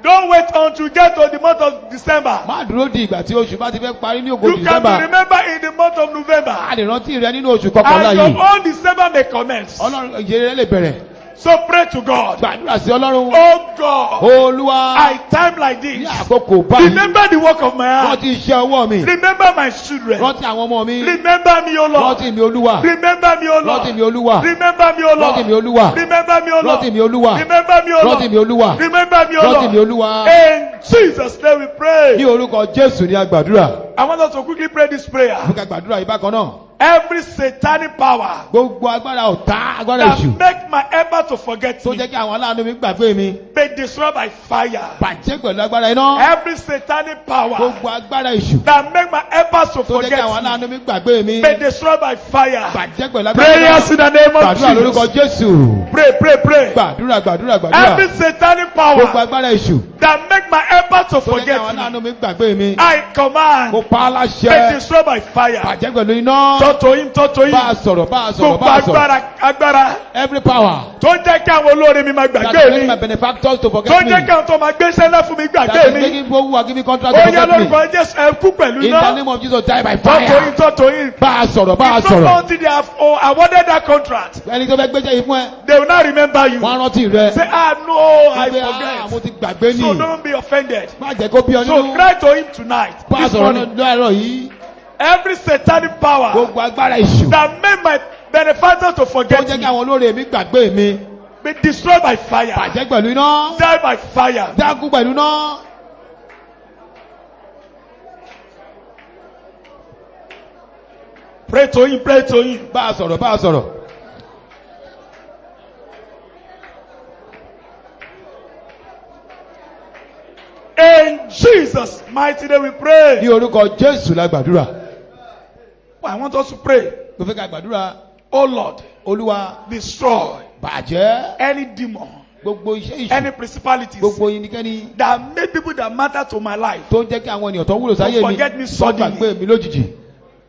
Don't wait until you get to the month of December. Má dúró di ìgbà tí oṣù bá ti fẹ́ parí ní ògo You can be December. remembered in the month of November. A lè rántí rẹ nínú oṣù kọkànlá And your yìí. own December may commence. Ọlọ́run ìyẹrẹ lè bẹ̀rẹ̀. So pray to God. Gbàdúrà sí Ọlọ́run. Oh God, Olúwa. I time like Ní this. àkókò báyìí. Remember the work of my hand. Rántí iṣẹ́ ọwọ́ mi. Remember my children. Rántí àwọn ọmọ mi. Remember me, O Lord. Rántí mi Olúwa. Remember me, O Rántí mi Lord. Olúwa. Remember me, O Rántí mi Lord. Olúwa. Remember me, O Rántí mi Lord. Olúwa. Remember me, O Rántí mi Lord. Olúwa. Remember me, O Rántí mi Lord. Olúwa. In Jesus' name we Ní pray. orúkọ Jésù ní agbàdúrà. I want us to quickly pray this prayer. Fún ká gbàdúrà yìí bákan náà. Every satanic power Gbogbo agbára ọ̀tá agbára that èṣù. make my effort to forget Tó me jẹ́ kí àwọn aláàánú mi gbàgbé mi. be destroyed by fire. Bàjẹ́ pẹ̀lú agbára iná. Every satanic power Gbogbo agbára èṣù. that make my efforts to Tó jẹ́ kí forget àwọn me aláàánú mi gbàgbé mi. be destroyed by fire. Bàjẹ́ pẹ̀lú agbára iná. Prayers in the name of Gbàdúrà lórúkọ Jesus. Jésù. Pray, pray, pray. Gbàdúrà gbàdúrà gbàdúrà. Every satanic Gbogbo power agbára èṣù. that make my efforts to Tó jẹ́ kí forget àwọn me, aláàánú mi gbàgbé mi. I command Mo pa á be láṣẹ. destroyed by fire. Bàjẹ́ pẹ̀lú iná. Talk to him, talk to him. Bá a sọ̀rọ̀ bá a sọ̀rọ̀ Gbogbo bá a sọ̀rọ̀. agbára Every power. tó ń jẹ́ kí àwọn olóore mi máa That gbàgbé is mi. making my benefactors to Tó forget ń me. jẹ́ kí àwọn tó máa gbé sẹ́lẹ̀ fún mi That gbàgbé is mi. making people who are giving contract to Ó yẹ forget me. lórúkọ Jésù ẹ kú pẹ̀lú In the iná. name of Jesus, die by Talk to him, fire. talk to him. Bá a sọ̀rọ̀ bá a It's not sọ̀rọ̀. until they have awarded that contract, Ẹni tó fẹ́ gbéjẹ́ yìí fún ẹ. they will not remember you. Wọ́n á rántí rẹ. Say, ah, no, I Wípé, mo forget. ti gbàgbé So ní. don't be offended. Má jẹ́ kó bí ọ So nínú. cry to him tonight. Bá a This sọ̀rọ̀ morning. lọ́rọ̀ yìí. Every satanic power Gbogbo agbára èṣù. that made my benefactor to Tó forget jẹ́ kí me àwọn olóore mi gbàgbé mi. be destroyed by fire. Bàjẹ́ pẹ̀lú iná. Die by fire. Dákú pẹ̀lú iná. Pray to him, pray to him. Bá a sọ̀rọ̀ bá a sọ̀rọ̀. In Jesus' mighty name we pray. Ní orúkọ Jésù la gbàdúrà. I want us to pray. Mo fẹ́ ká gbàdúrà. Oh Lord, Olúwa destroy bàjẹ́. any demon, Gbogbo iṣẹ́ any ìṣù. principalities Gbogbo inikẹ́ni that make people that matter to my life tó ń jẹ́ kí àwọn ènìyàn tó wúlò sáyé mi. forget me Tó suddenly. gbàgbé mi lójijì.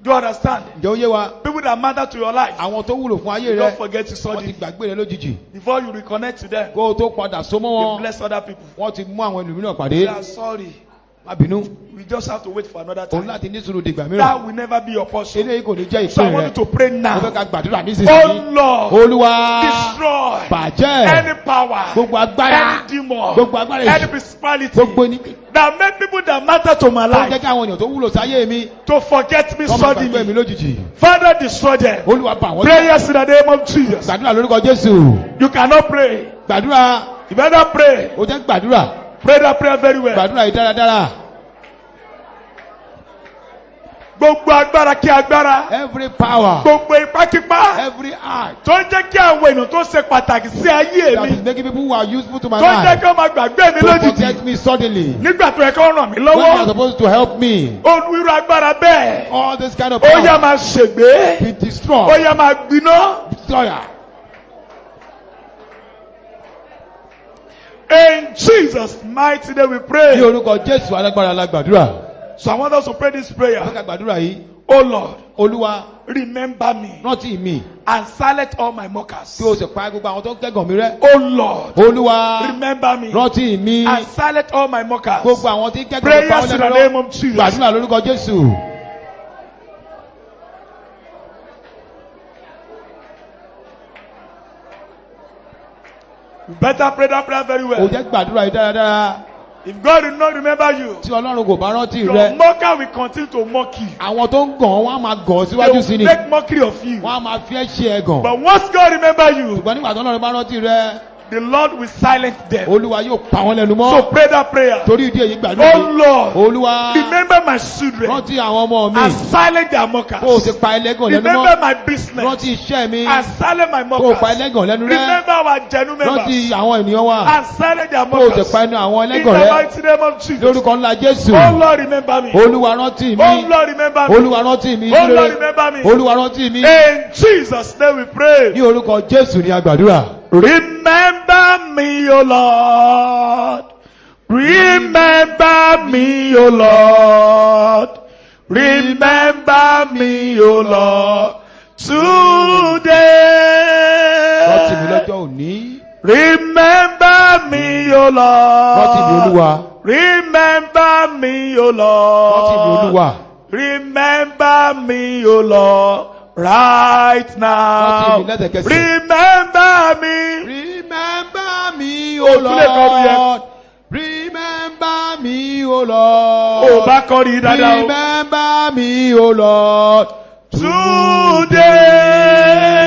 Do you understand? Ǹjẹ́ ó yé wa? People that matter to your life, Àwọn tó wúlò fún ayé rẹ. don't forget you Wọ́n ti suddenly. gbàgbé rẹ lójijì. Before you reconnect to them, Kó o tó padà so mọ́ you wọn. bless other people. Wọ́n ti mú àwọn ẹlòmíràn They pàdé. are sorry. Má bínú. We just have to wait for another Òun time. láti ní sùúrù dìgbà mìíràn. That will never be your portion. Eléyìí kò ní jẹ́ So I ìpín want rẹ. you to pray Mo fẹ́ now. ká gbàdúrà Oh nísinsìnyí. Lord, Olúwa destroy bàjẹ́. any power, Gbogbo agbára. any demon, Gbogbo agbára any èṣù. principality Gbogbo ní. that make people that matter to my Tó ń jẹ́ life kí àwọn ènìyàn tó wúlò sáyé mi. to forget me Kọ́ máa gbàgbé mi suddenly. lójijì. Father, destroy them. Olúwa bà wọ́n jẹ́. Prayers in the name of Jesus. Gbàdúrà lórúkọ Jésù. You cannot pray. Gbàdúrà. You better pray. O jẹ́ gbàdúrà. Pray that prayer very well. Gbàdúrà yìí dáradára. Gbogbo agbára kí agbára. Every power. Gbogbo ipákípá. Every act. Tó ń jẹ́ kí àwọn èèyàn tó ṣe pàtàkì sí ayé That is mi. making people who are useful to my Tó ń jẹ́ life. kí wọ́n máa gbàgbé mi To lójijì. forget me suddenly. Nígbà tó yẹ kí wọ́n ràn mí When they are lọ́wọ́. supposed to help me. Olúwirú agbára bẹ́ẹ̀. All this kind of Ó yá power máa ṣègbé. be Ó destroyed. yá máa gbiná. Destroyer. In Jesus' mighty name we Ní pray. orúkọ Jésù alágbára la gbàdúrà. So I want us to pray this prayer. Mo fẹ́ ká gbàdúrà yìí. Oh Lord, Olúwa remember me rántí mi. and silence all my mockers. Tí o sì pa gbogbo àwọn tó ń kẹ́gàn mi rẹ́. Oh Lord, Olúwa remember me rántí mi. and silence all my mockers. Gbogbo àwọn tí ń kẹ́gàn mi pa Prayers wọ́n in the lẹ́nu name lọ. of Jesus. Gbàdúrà lórúkọ Jésù. You better pray that prayer very O well. jẹ́ gbàdúrà yìí dáradára. If God will not remember you, tí ọlọ́run kò bá rántí your rẹ, mocker will continue to mock you. àwọn tó ń gàn wọ́n á máa gàn ọ́ They síwájú sí will ni, make mockery of you. wọ́n á máa fi ẹ́ ṣe ẹ̀gàn. But once God remember you, ṣùgbọ́n nígbà tó ọlọ́run bá rántí rẹ, the Lord will silence them. olúwa yóò pa wọ́n lẹ́nu So mọ́. pray that prayer. Torí ìdí èyí gbàdúrà Oh pé, Lord, olúwa remember my children rántí àwọn ọmọ mi, and silence their kó o mockers. sì pa ẹlẹ́gàn lẹ́nu Remember mọ́. my business Rántí iṣẹ́ mi, and silence my kó o pa mockers. ẹlẹ́gàn lẹ́nu rẹ. Remember our genuine Rántí members àwọn ènìyàn wa, and silence their kó o sì mockers. pa ẹnu àwọn In ẹlẹ́gàn the rẹ. mighty name of Jesus. Lórúkọ ńlá Jésù, Oh Lord, remember me. olúwa rántí Oh mi, Lord, remember me. olúwa rántí mi, Oh Lord, remember me. olúwa rántí mi. In Jesus' name we pray. Ní orúkọ Jésù ni a gbàdúrà. Remember me, O Lord. Remember me, O Lord. Remember me, O Lord. Rántí mi Today. lọ́jọ́ òní. Remember me, O Rántí mi Lord. olúwa. Remember me, O Rántí mi Lord. olúwa. Remember me, O Lord, right now. Rántí mi lẹ́sẹ̀kẹsẹ̀. Remember me. Remember me, O O tún lè kọrin yẹn. Lord. Remember me, O Lord. O bá kọrin dáadáa o. Remember me, O Lord.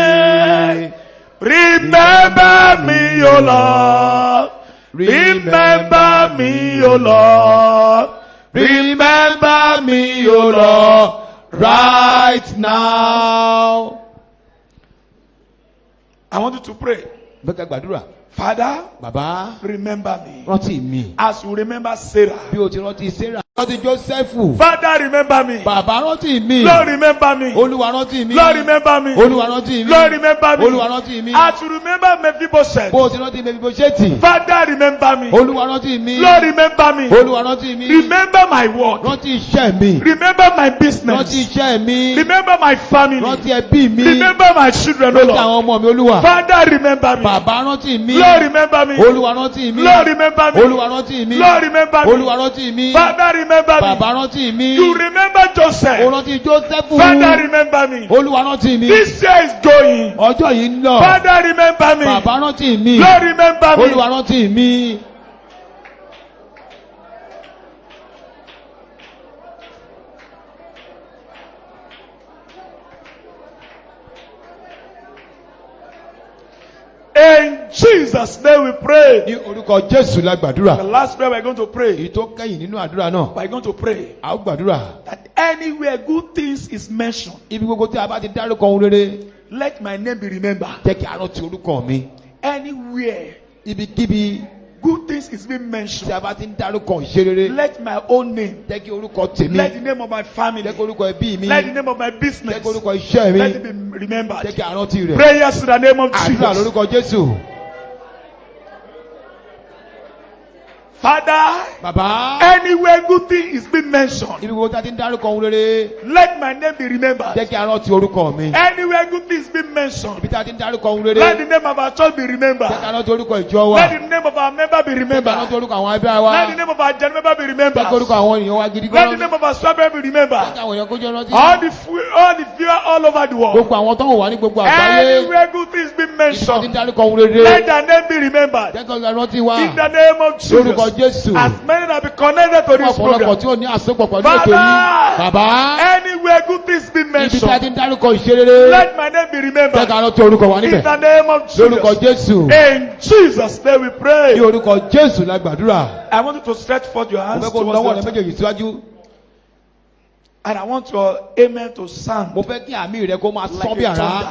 Today. Remember me, O Lord. Remember me, O Lord. Remember me, O Lord, right now. I want you to pray. Bẹ́ẹ̀ ká gbàdúrà. Father, Bàbá, remember me. rántí mi. As you remember Sarah. Bí o ti rántí Sarah. Rántí Jósẹ́fù. Father, remember me. Bàbá rántí mi. Lord, remember me. Olúwa rántí mi. Lord, remember me. Olúwa rántí mi. Lord, remember me. Olúwa rántí mi. As you remember Mephibosheth. Bó o ti rántí Mèfíbóṣẹ́tì. Father, remember me. Olúwa rántí mi. Lord, remember me. Olúwa rántí mi. Remember my work. Rántí iṣẹ́ mi. Remember my Rántí business. iṣẹ́ mi. Remember my family. Rántí ẹbí mi. Remember my children, O Rántí Lord. àwọn ọmọ mi Olúwa. Father, remember me. Bàbá rántí mi. Lord, remember me. Olúwa rántí mi. Lord, remember me. Olúwa rántí mi. Lord, remember me. Olúwa rántí mi. Father, remember Bàbá me. rántí mi. You remember O Joseph. rántí Jósẹ́fù. Father, remember me. Olúwa rántí mi. This year is going. Ọjọ́ yìí ń lọ. Father, remember me. Bàbá rántí mi. Lord, remember me. Olúwa rántí mi. In Jesus' name we pray. Ní orúkọ Jésù la The gbàdúrà. last prayer we're going to pray. Èyí tó kẹ́yìn nínú àdúrà náà. We're going to pray A ó gbàdúrà. that anywhere good things is mentioned, Ibi gbogbo tí a bá ti dárúkọ ohun rere. let my name be remembered. Jẹ́ kí a rántí orúkọ mi. Anywhere Ibikíbi good things is being tí mentioned, a bá ti ń dárúkọ ìṣe rere. let my own name, Jẹ́ kí orúkọ tèmi. let the name of my family, Jẹ́ kí orúkọ ẹbí mi. let the name of my Jẹ́ business, kí orúkọ iṣẹ́ mi. let it be Jẹ́ remembered. kí a rántí rẹ̀. Prayers in the name of Àdúrà Jesus. lórúkọ Jésù. Father, Bàbá. anywhere good thing is being mentioned, Ibi gbogbo tí a ti ń dárúkọ ohun rere. let my name be remembered. Jẹ́ kí a rántí orúkọ mi. Anywhere good thing is being mentioned, Ibi tí a ti ń dárúkọ ohun let rere. the name of our church be remembered. Jẹ́ kí a rántí orúkọ ìjọ wa. Let the name of our member be Jẹ́ kí a rántí remembered. orúkọ àwọn ẹbí wa. Let the name of our general member be Jẹ́ kí remembered. orúkọ àwọn ènìyàn wa gidi Let the gan. name of our swabber be Jẹ́ kí remembered. àwọn èèyàn kójú rántí. All the viewer all over the world. Gbogbo àwọn tó ń wà ní gbogbo àgbáyé. Anywhere good things be Ibi tí a ti ń mentioned, dárúkọ ohun rere. let their name be remembered. Jẹ́ kí a rántí wa. In the name of Lórúkọ Jesus. Jésù. As many that be connected to Fún this ọ̀pọ̀lọpọ̀ program. tí ó ní àsopọ̀ pẹ̀lú ètò yìí. Father, Bàbá. anywhere good things be Ibi tí a ti mentioned, ń dárúkọ ìṣe rere. let my name be Jẹ́ remembered. ká rántí orúkọ wa In níbẹ̀. the name of Lórúkọ Jesus. Jésù. In Jesus' name we Ní pray. orúkọ Jésù la gbàdúrà. I want you to stretch forth your Mo hands fẹ́ kó towards lọ́wọ́ rẹ the altar. méjèèjì síwájú. And I want your amen to sound Mo fẹ́ kí àmì rẹ kó máa sán like bí a àrá. thunder.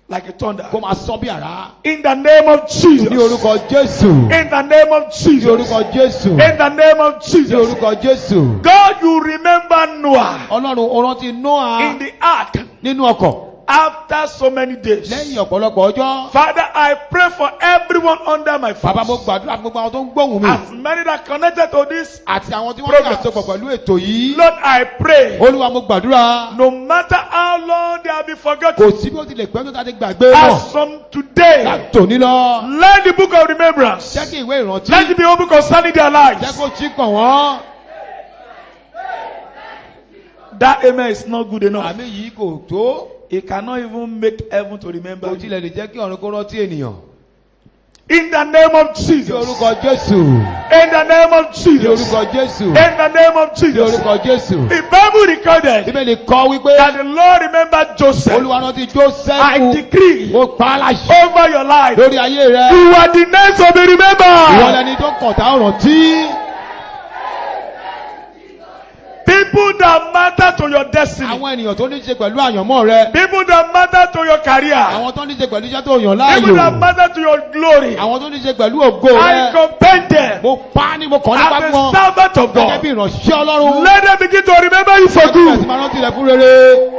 Like a thunder. Kó máa sán bí àrá. In the name of Jesus. Ní orúkọ Jésù. In the name of Ní Jesus. orúkọ Jésù. In the name of Ní Jesus. orúkọ Jésù. God, you remember Noah Ọlọ́run ó rántí in Nóà the ark nínú ọkọ̀ after so many days. lẹ́yìn ọ̀pọ̀lọpọ̀ ọjọ́. Father, I pray for everyone under my Bàbá mo voice. gbàdúrà fún gbogbo àwọn tó ń gbóhùn mi. As many that connected to this, Àti àwọn tí wọ́n ní Programs. àsopọ̀ pẹ̀lú ètò yìí. Lord, I pray, Olúwa mo gbàdúrà. no matter how long they have been forgotten, Kò sí bí ó ti lè pẹ́ tó ta ti gbàgbé náà. as from today, Látòní lọ. let the book of remembrance, Jẹ́ kí ìwé ìrántí. let it be open concerning their Jẹ́ lives. kó jí kàn wọ́n. That amen is not good enough. Àmì yìí kò tó. It cannot even make heaven to remember Kò you. tilẹ̀ lè jẹ́ kí ọ̀run kó rántí ènìyàn. In the name of Ní Jesus. orúkọ Jésù. In the name of Ní Jesus. orúkọ Jésù. In the name of Ní Jesus. orúkọ Jésù. The Bible recorded Bíbélì kọ wípé that the Lord remembered Joseph. Olúwa rántí I Jósẹ́fù. decree Mo pa á láṣẹ over your life. lórí ayé rẹ. You are the next to be Ìwọ remembered. lẹni tó kàn tá ọ̀ràn tí. People that matter to your destiny. Àwọn ènìyàn tó ní ṣe pẹ̀lú àyànmọ́ rẹ. People that matter to your career. Àwọn tó ní ṣe pẹ̀lú iṣẹ́ tó yàn People that láàyò. matter to your glory. Àwọn tó ní ṣe pẹ̀lú ògo I rẹ. commend them Mo pa á ní mo kàn nípa as a gbọ́n. servant of Gẹ́gẹ́ bí God. ìránṣẹ́ Ọlọ́run. Let them begin to remember you for Bẹ́ẹ̀ sì good. máa rántí rẹ fún rere.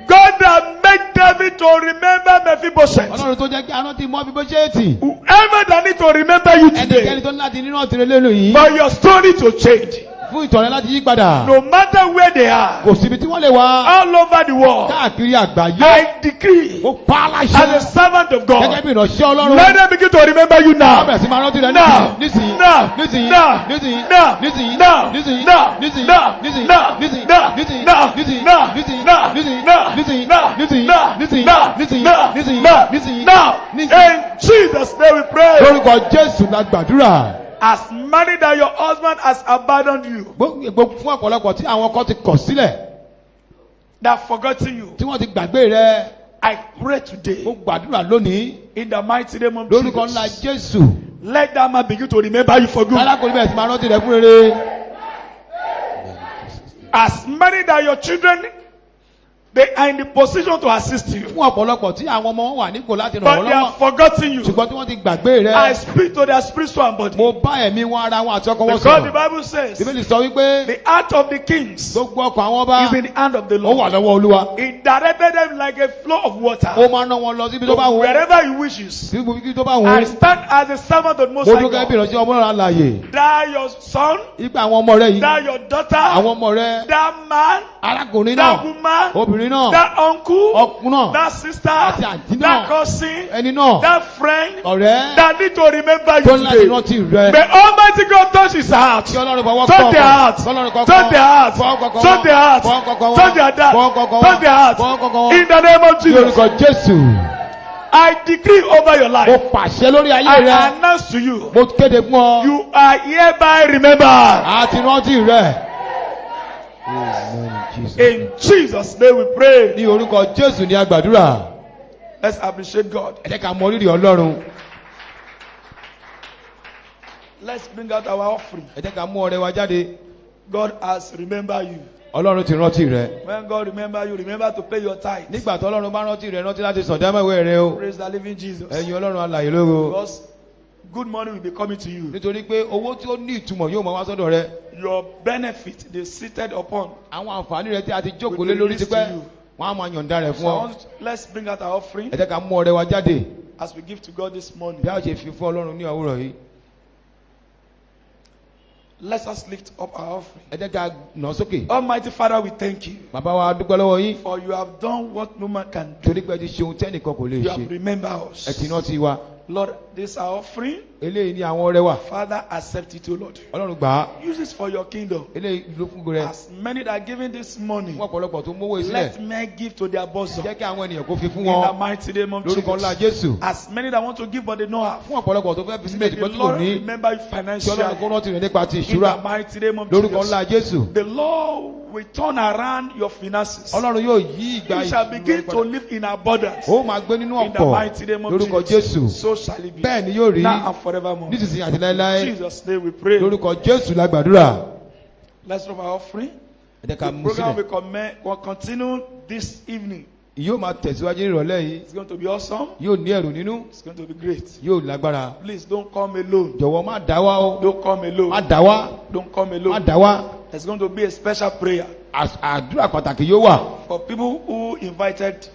God that made David to remember Mephibosheth. Ọlọ́run tó jẹ́ kí arántí mọ́ bí bó ṣe é tì. Whoever that need to remember you Ẹnikẹ́ni today, tó ní láti nínú ọ̀tí rẹ lónìí. for your story to change, Fún ìtàn rẹ láti yí padà. no matter where they are, Kò síbi tí wọ́n lè wá. all over the world, Káàkiri àgbáyé. I decree Mo pa á as a láṣẹ. servant of Gẹ́gẹ́ God, bí ìránṣẹ́ Ọlọ́run. let them begin to remember you Wọ́n now. bẹ̀rẹ̀ sí máa rántí rẹ Now, nísìnyí. now, Nísìnyí. now, Nísìnyí. now, Nísìnyí. now, Nísìnyí. now, Nísìnyí. now, Nísìnyí. now, Nísìnyí. now, Nísìnyí. now, Nísìnyí. now, Nísìnyí. now, Nísìnyí. now, Nísìnyí. now, Nísìnyí. now, Nísìnyí. now, Nísìnyí. now, Nísìnyí. now, Nísìnyí. now. Nísìnyí. In Jesus' name we pray. Lórúkọ Jésù la gbàdúrà. As many that your husband has abandoned you, Gbogbo fún ọ̀pọ̀lọpọ̀ tí àwọn kan ti kọ̀ sílẹ̀. that forgotten you, Tí wọ́n ti gbàgbé rẹ. I pray today Mo gbàdúrà lónìí. in the mighty name of Lórúkọ ńlá Jesus. Jésù. Let that man begin to remember you for good. Alákòóní bẹ̀rẹ̀ sí máa rántí rẹ fún rere. As many that your children, they are in the position to assist you, Fún ọ̀pọ̀lọpọ̀ tí àwọn ọmọ wọn wà nípò láti ràn but wọ́n they lọ́wọ́. have forgotten you. Ṣùgbọ́n tí wọ́n ti gbàgbé I rẹ. speak to their spiritual and body. Mo bá ẹ̀mí wọn ara wọn àti ọkọ wọn Because the sọ̀rọ̀. Bible says Bíbélì sọ wípé the heart of the kings gbogbo ọkọ̀ àwọn ọba is in the hand of the ó wà Lord. lọ́wọ́ Olúwa. He directed them like a flow of Ó water máa ń ná wọn lọ síbi tó bá wù ú. wherever he wishes. Síbi tó bá wù I ú. stand as a servant of the Most Mo High dúró gẹ́gẹ́ bí God. ìránṣẹ́ ọmọ náà láàyè. That your son, Ipa àwọn ọmọ rẹ yìí. that your daughter, Àwọn ọmọ rẹ. that man, Arákùnrin that náà. woman, Obìnrin náà. that uncle, Ọkùnrin náà. that sister, Àti àǹtí that náà. cousin, Ẹni náà. that friend Ọ̀rẹ́. that need to remember Tó you ń láti today. rántí rẹ. May Almighty God touch his heart. Kí Ọlọ́run fọwọ́ Touch kọ́ their ọkàn. heart. Kọ́lọ́run kọ́kọ́. Touch their heart. Fọwọ́ kọ́kọ́ Touch their heart. Fọwọ́ kọ́kọ́ wọn. Touch their dad. Fọwọ́ kọ́kọ́ wọn. Touch their heart. Fọwọ́ kọ́kọ́ wọn. In the name of Ní Jesus, orúkọ Jésù. I decree over your Mo life. pàṣẹ lórí ayé I rẹ. announce to you, Mo kéde fún ọ. you are hereby remembered. Àti rántí rẹ. In Jesus' name we pray. Ní orúkọ Jésù ní agbàdúrà. Let's appreciate God. Ẹ jẹ́ ká mọ rírì Ọlọ́run. Let's bring out our offering. Ẹ jẹ́ ká mú ọrẹ wa jáde. God has remembered you. Ọlọ́run ti rántí rẹ. When God remember you, remember to pay your tithe. Nígbà tó Ọlọ́run bá rántí rẹ, rántí láti sàn dámẹ́wẹ́ rẹ o. Praise the living Jesus. Ẹ̀yin Ọlọ́run alààyè lógo. Because good money will be coming to you. Nítorí pé owó tí ó ní ìtumọ̀ yóò máa wá sọ́dọ̀ rẹ. Your benefit they seated upon. Àwọn àǹfààní rẹ tí a ti jókòó Will lé be lórí released tipẹ́. to you. Wọ́n á máa yọ̀ǹda rẹ̀ fún So I ọ. want, let's bring out our offering Ẹ jẹ́ ká mú ọrẹ wa jáde. as we give to God this morning. Bí a ṣe fi fún Ọlọ́run ní òwúrọ̀ yìí. Let us lift up our offering. Ẹ jẹ́ ká nà sókè. Almighty Father, we thank you Bàbá wa dúpẹ́ lọ́wọ́ yín. for you have done what no man can do. Torí pé ẹ ti ṣe ohun tẹ́nìkan kò lè You ṣe. have remembered Ẹ ti us. rántí wa. Lord, this is our offering. Eléyìí ni àwọn ọrẹ wa. Father, accept it, O Lord. Ọlọ́run gbà á. Use this for your kingdom. Eléyìí ló fún rẹ. As many that are giving this money, Fún ọ̀pọ̀lọpọ̀ tó mówó ìsílẹ̀. let men give to their bosom. Jẹ́ kí àwọn ènìyàn kó fi fún In the wọn. mighty name of Lórúkọ ńlá Jesus. Jésù. As many that want to give but they don't have. Fún ọ̀pọ̀lọpọ̀ tó fẹ́ fi sílẹ̀ May tí the pé tí kò Lord ní. remember you Tí Ọlọ́run kó financially. rántí rẹ̀ nípa ti In ìṣúra. the mighty name of Lórúkọ Jesus. ńlá Jésù. The Lord will turn around your finances. Ọlọ́run yóò yí ìgbà You shall begin ìṣúra to padà. live in abundance. Ó máa gbé nínú In the ọ̀pọ̀. mighty name of Lórúkọ Jesus. Jésù. So shall it be. Bẹ́ẹ̀ ni yóò rí. Now and forevermore. Nísinsìnyí àti láéláé. Jesus' name we pray. Lórúkọ Jésù la gbàdúrà. Let's drop our offering. Ẹ jẹ́ ká The mú program sílẹ̀. will continue this evening. Yóò máa tẹ̀síwájú ìrọ̀lẹ́ yìí. It's going to be awesome. Yóò ní ẹ̀rù nínú. It's going to be great. Yóò lágbára. Please don't come alone. Jọ̀wọ́ má dá wá o. Don't come Má alone. dá wá. Don't come Má alone. dá wá. There's going to be a special prayer Àdúrà pàtàkì yóò wà for people who invited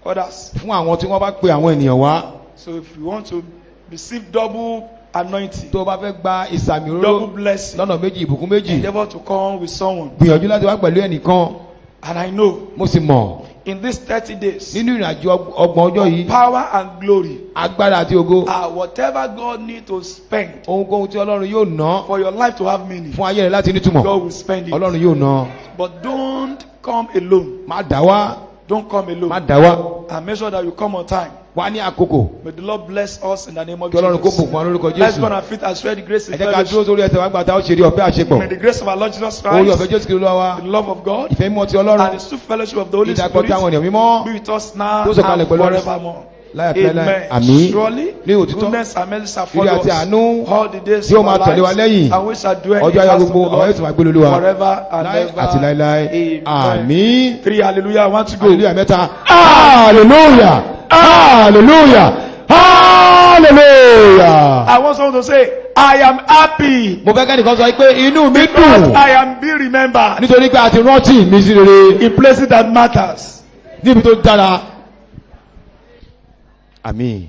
others. fún àwọn tí wọ́n bá pe àwọn ènìyàn wá. So if you want to receive double anointing, Tó o bá fẹ́ gba ìsàmì double òróró blessing, lọ́nà méjì ìbùkún méjì. endeavor to come with someone. Gbìyànjú láti wá pẹ̀lú ẹnìkan. And I know Mo sì mọ̀ in these 30 days, nínú ìrìnàjò ọgbọ̀n ọjọ́ yìí. power and glory Agbára àti ògo. whatever God need to spend Ohunkóhun tí Ọlọ́run yóò ná for your life to have meaning, fún ayé rẹ̀ láti nítumọ̀. God will spend it. Ọlọ́run yóò ná. But don't come alone. Má dá wá. Don't come Má alone. dá wá. And make sure that you come on time. wá ní àkókò. May the Lord bless us in the name of Kí Ọlọ́run kó Jesus. bùkún wa lórúkọ Let's go on Jésù. our feet and share the grace Ẹ and jẹ́ ká dúró fellowship. sórí ẹsẹ̀ wá gbàtà ó ṣe rí ọ̀fẹ́ àṣepọ̀. May the grace of our Lord Jesus Orí ọ̀fẹ́ Christ, Jésù kìí lọ́wọ́ wa. the love of God, Ìfẹ́ mímọ́ ti and Ọlọ́run. the sweet fellowship of the Holy Ìdàpọ̀ tí àwọn Spirit ènìyàn mímọ́. be with us now Tó and sọ̀kalẹ̀ pẹ̀lú ọ̀rẹ́. forevermore. Láyà pẹ́ láyà. Amen. Àmín. Surely, Ní òtítọ́. goodness and mercy shall Ìrì follow àti us àánú all the days tí ó of máa our tẹ̀lé wa lives, lẹ́yìn. and we shall dwell in Ọjọ́ the ayọ̀ house of gbogbo the àwọn yóò sì máa gbé lóluwa. Lord forever and Láì ever. àti láíláí. Amen. Àmín. 3 hallelujah, I want to go. Hallelujah mẹ́ta. Hallelujah. Hallelujah. Hallelujah. I want someone to say, I am happy Mo fẹ́ kẹ́nìkan sọ pé inú mi because dùn. I am being remembered Nítorí pé a ti rántí mi sí rere. in places that matters. Níbi tó dára. Àmín.